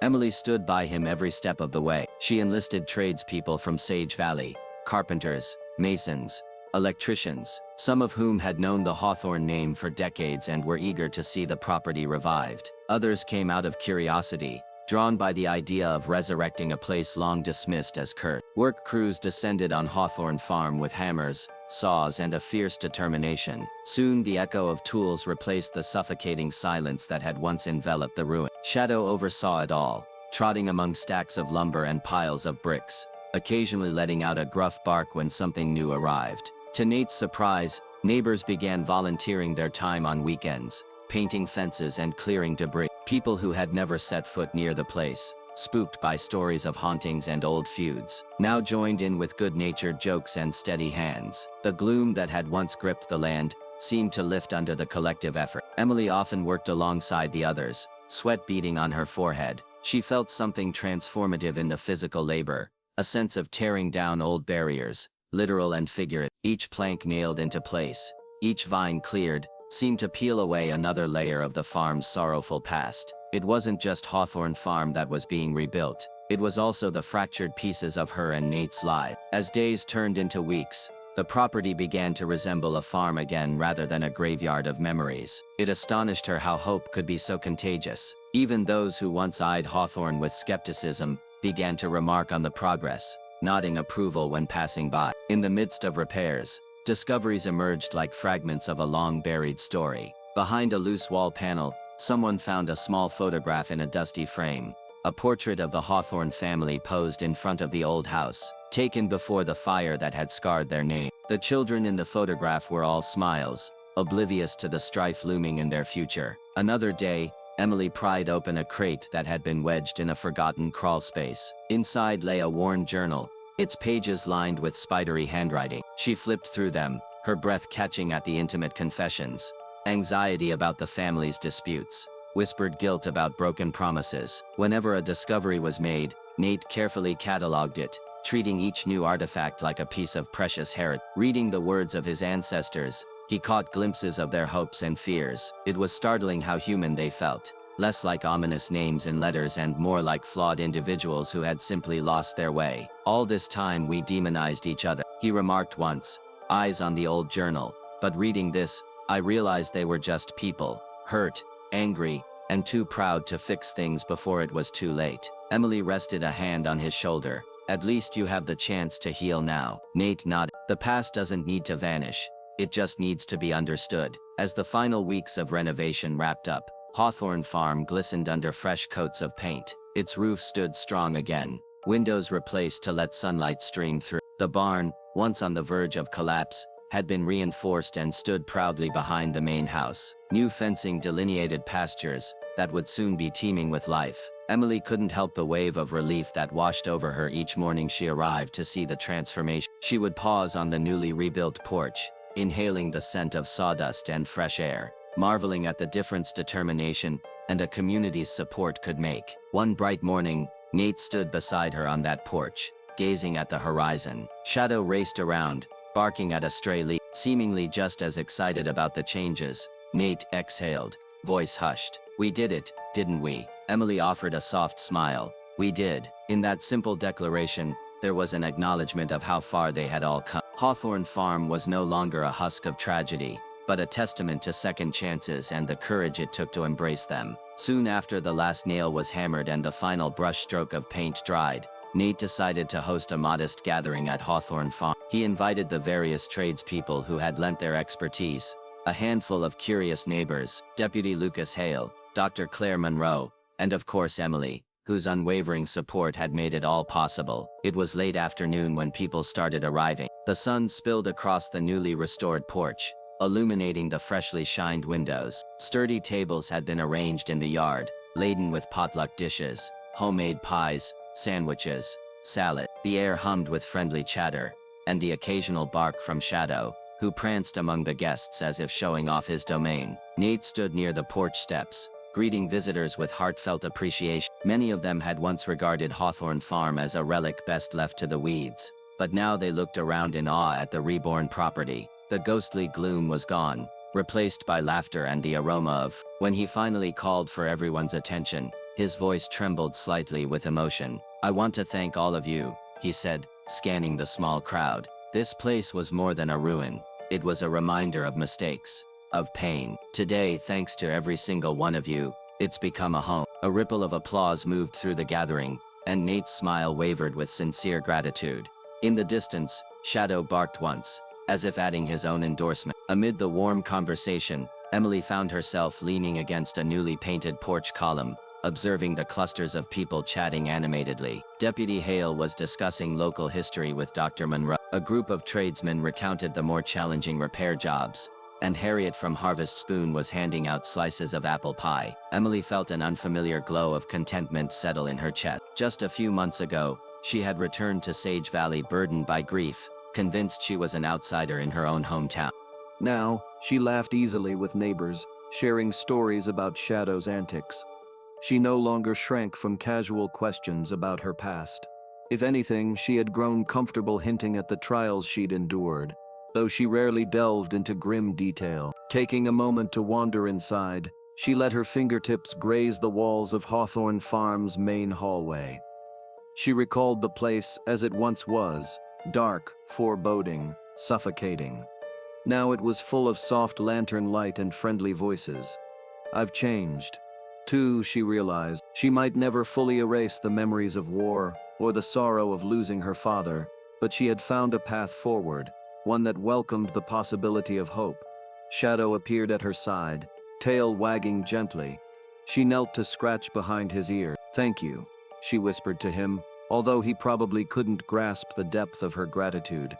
Emily stood by him every step of the way. She enlisted tradespeople from Sage Valley, carpenters, masons, electricians, some of whom had known the Hawthorne name for decades and were eager to see the property revived. Others came out of curiosity, drawn by the idea of resurrecting a place long dismissed as cursed. Work crews descended on Hawthorne Farm with hammers, saws, and a fierce determination. Soon the echo of tools replaced the suffocating silence that had once enveloped the ruin. Shadow oversaw it all, trotting among stacks of lumber and piles of bricks, occasionally letting out a gruff bark when something new arrived. To Nate's surprise, neighbors began volunteering their time on weekends, painting fences and clearing debris. People who had never set foot near the place, spooked by stories of hauntings and old feuds, now joined in with good-natured jokes and steady hands. The gloom that had once gripped the land seemed to lift under the collective effort. Emily often worked alongside the others, sweat beading on her forehead. She felt something transformative in the physical labor, a sense of tearing down old barriers, literal and figurative. Each plank nailed into place, each vine cleared, seemed to peel away another layer of the farm's sorrowful past. It wasn't just Hawthorne Farm that was being rebuilt, it was also the fractured pieces of her and Nate's lives. As days turned into weeks, the property began to resemble a farm again rather than a graveyard of memories. It astonished her how hope could be so contagious. Even those who once eyed Hawthorne with skepticism began to remark on the progress, nodding approval when passing by. In the midst of repairs, discoveries emerged like fragments of a long-buried story. Behind a loose wall panel, someone found a small photograph in a dusty frame, a portrait of the Hawthorne family posed in front of the old house, taken before the fire that had scarred their name. The children in the photograph were all smiles, oblivious to the strife looming in their future. Another day, Emily pried open a crate that had been wedged in a forgotten crawl space. Inside lay a worn journal, its pages lined with spidery handwriting. She flipped through them, her breath catching at the intimate confessions. Anxiety about the family's disputes. Whispered guilt about broken promises. Whenever a discovery was made, Nate carefully cataloged it, treating each new artifact like a piece of precious heritage. Reading the words of his ancestors, he caught glimpses of their hopes and fears. It was startling how human they felt, less like ominous names in letters and more like flawed individuals who had simply lost their way. All this time we demonized each other, he remarked once, eyes on the old journal. But reading this, I realized they were just people, hurt, angry, and too proud to fix things before it was too late. Emily rested a hand on his shoulder. At least you have the chance to heal now. Nate nodded. The past doesn't need to vanish. It just needs to be understood. As the final weeks of renovation wrapped up, Hawthorne Farm glistened under fresh coats of paint. Its roof stood strong again, windows replaced to let sunlight stream through. The barn, once on the verge of collapse, had been reinforced and stood proudly behind the main house. New fencing delineated pastures that would soon be teeming with life. Emily couldn't help the wave of relief that washed over her each morning she arrived to see the transformation. She would pause on the newly rebuilt porch, inhaling the scent of sawdust and fresh air, marveling at the difference determination and a community's support could make. One bright morning, Nate stood beside her on that porch, gazing at the horizon. Shadow raced around, barking at a stray leaf, seemingly just as excited about the changes. Nate exhaled, voice hushed. We did it, didn't we? Emily offered a soft smile. We did. In that simple declaration, there was an acknowledgement of how far they had all come. Hawthorne Farm was no longer a husk of tragedy, but a testament to second chances and the courage it took to embrace them. Soon after the last nail was hammered and the final brushstroke of paint dried, Nate decided to host a modest gathering at Hawthorne Farm. He invited the various tradespeople who had lent their expertise, a handful of curious neighbors, Deputy Lucas Hale, Dr. Claire Monroe, and of course Emily, whose unwavering support had made it all possible. It was late afternoon when people started arriving. The sun spilled across the newly restored porch, illuminating the freshly shined windows. Sturdy tables had been arranged in the yard, laden with potluck dishes, homemade pies, sandwiches, salad. The air hummed with friendly chatter, and the occasional bark from Shadow, who pranced among the guests as if showing off his domain. Nate stood near the porch steps, greeting visitors with heartfelt appreciation. Many of them had once regarded Hawthorne Farm as a relic best left to the weeds, but now they looked around in awe at the reborn property. The ghostly gloom was gone, replaced by laughter and the aroma of. When he finally called for everyone's attention, his voice trembled slightly with emotion. I want to thank all of you, he said, scanning the small crowd. This place was more than a ruin. It was a reminder of mistakes, of pain. Today, thanks to every single one of you, it's become a home. A ripple of applause moved through the gathering, and Nate's smile wavered with sincere gratitude. In the distance, Shadow barked once, as if adding his own endorsement. Amid the warm conversation, Emily found herself leaning against a newly painted porch column, observing the clusters of people chatting animatedly. Deputy Hale was discussing local history with Dr. Monroe. A group of tradesmen recounted the more challenging repair jobs, and Harriet from Harvest Spoon was handing out slices of apple pie. Emily felt an unfamiliar glow of contentment settle in her chest. Just a few months ago, she had returned to Sage Valley burdened by grief, convinced she was an outsider in her own hometown. Now, she laughed easily with neighbors, sharing stories about Shadow's antics. She no longer shrank from casual questions about her past. If anything, she had grown comfortable hinting at the trials she'd endured, though she rarely delved into grim detail. Taking a moment to wander inside, she let her fingertips graze the walls of Hawthorne Farm's main hallway. She recalled the place as it once was, dark, foreboding, suffocating. Now it was full of soft lantern light and friendly voices. I've changed. Too, she realized, she might never fully erase the memories of war or the sorrow of losing her father, but she had found a path forward, one that welcomed the possibility of hope. Shadow appeared at her side, tail wagging gently. She knelt to scratch behind his ear. Thank you, she whispered to him, although he probably couldn't grasp the depth of her gratitude.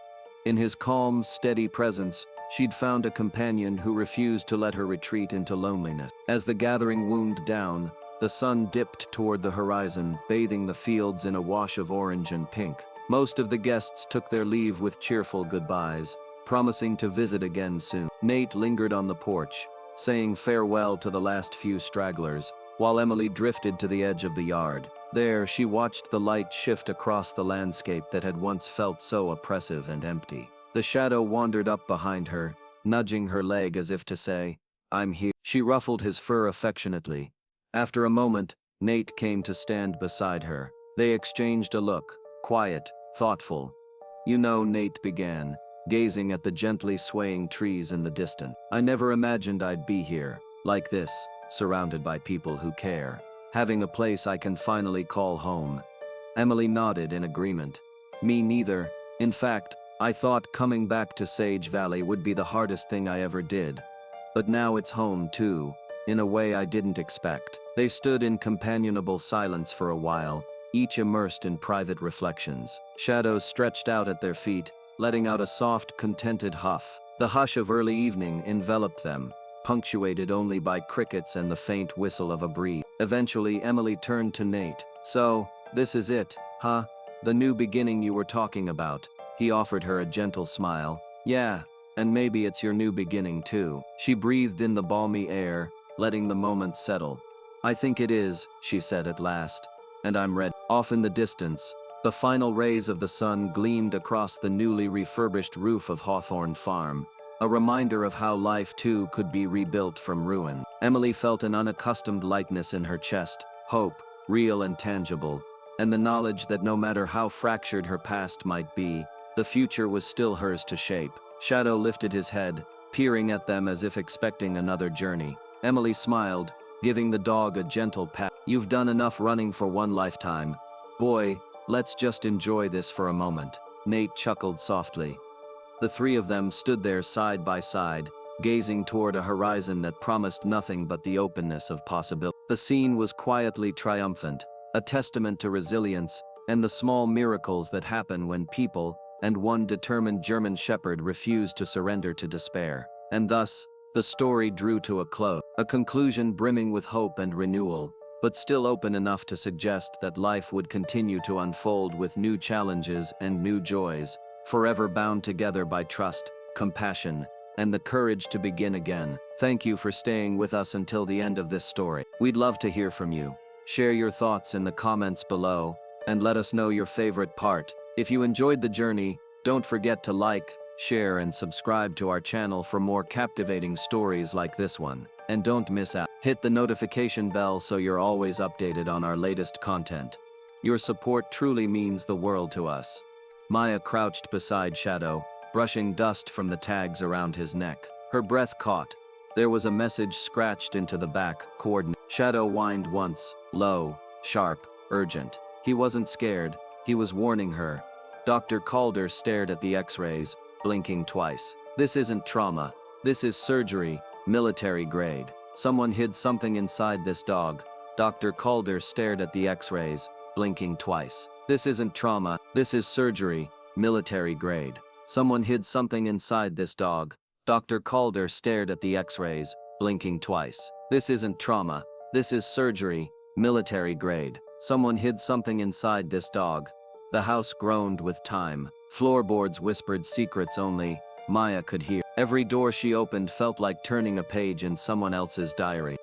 In his calm, steady presence, She'd found a companion who refused to let her retreat into loneliness. As the gathering wound down, the sun dipped toward the horizon, bathing the fields in a wash of orange and pink. Most of the guests took their leave with cheerful goodbyes, promising to visit again soon. Nate lingered on the porch, saying farewell to the last few stragglers, while Emily drifted to the edge of the yard. There, she watched the light shift across the landscape that had once felt so oppressive and empty. The shadow wandered up behind her, nudging her leg as if to say, "I'm here." She ruffled his fur affectionately. After a moment, Nate came to stand beside her. They exchanged a look, quiet, thoughtful. "You know," Nate began, gazing at the gently swaying trees in the distance, "I never imagined I'd be here, like this, surrounded by people who care. Having a place I can finally call home." Emily nodded in agreement. "Me neither. In fact, I thought coming back to Sage Valley would be the hardest thing I ever did. But now it's home too, in a way I didn't expect." They stood in companionable silence for a while, each immersed in private reflections. Shadows stretched out at their feet, letting out a soft, contented huff. The hush of early evening enveloped them, punctuated only by crickets and the faint whistle of a breeze. Eventually, Emily turned to Nate. "So, this is it, huh? The new beginning you were talking about." He offered her a gentle smile. "Yeah, and maybe it's your new beginning too." She breathed in the balmy air, letting the moment settle. "I think it is," she said at last, "and I'm ready." Off in the distance, the final rays of the sun gleamed across the newly refurbished roof of Hawthorne Farm, a reminder of how life too could be rebuilt from ruin. Emily felt an unaccustomed lightness in her chest, hope, real and tangible, and the knowledge that no matter how fractured her past might be, the future was still hers to shape. Shadow lifted his head, peering at them as if expecting another journey. Emily smiled, giving the dog a gentle pat. "You've done enough running for one lifetime. Boy, let's just enjoy this for a moment." Nate chuckled softly. The three of them stood there side by side, gazing toward a horizon that promised nothing but the openness of possibility. The scene was quietly triumphant, a testament to resilience and the small miracles that happen when people, and one determined German shepherd, refuse to surrender to despair. And thus, the story drew to a close, a conclusion brimming with hope and renewal, but still open enough to suggest that life would continue to unfold with new challenges and new joys, forever bound together by trust, compassion, and the courage to begin again. Thank you for staying with us until the end of this story. We'd love to hear from you. Share your thoughts in the comments below, and let us know your favorite part. If you enjoyed the journey, don't forget to like, share, and subscribe to our channel for more captivating stories like this one. And don't miss out. Hit the notification bell so you're always updated on our latest content. Your support truly means the world to us. Maya crouched beside Shadow, brushing dust from the tags around his neck. Her breath caught. There was a message scratched into the back coordinate. Shadow whined once, low, sharp, urgent. He wasn't scared, he was warning her. Dr. Calder stared at the x-rays, blinking twice. "This isn't trauma. This is surgery, military grade. Someone hid something inside this dog." Dr. Calder stared at the x-rays, blinking twice. "This isn't trauma. This is surgery, military grade. Someone hid something inside this dog." Dr. Calder stared at the x-rays, blinking twice. "This isn't trauma. This is surgery, military grade. Someone hid something inside this dog." The house groaned with time. Floorboards whispered secrets only Maya could hear. Every door she opened felt like turning a page in someone else's diary.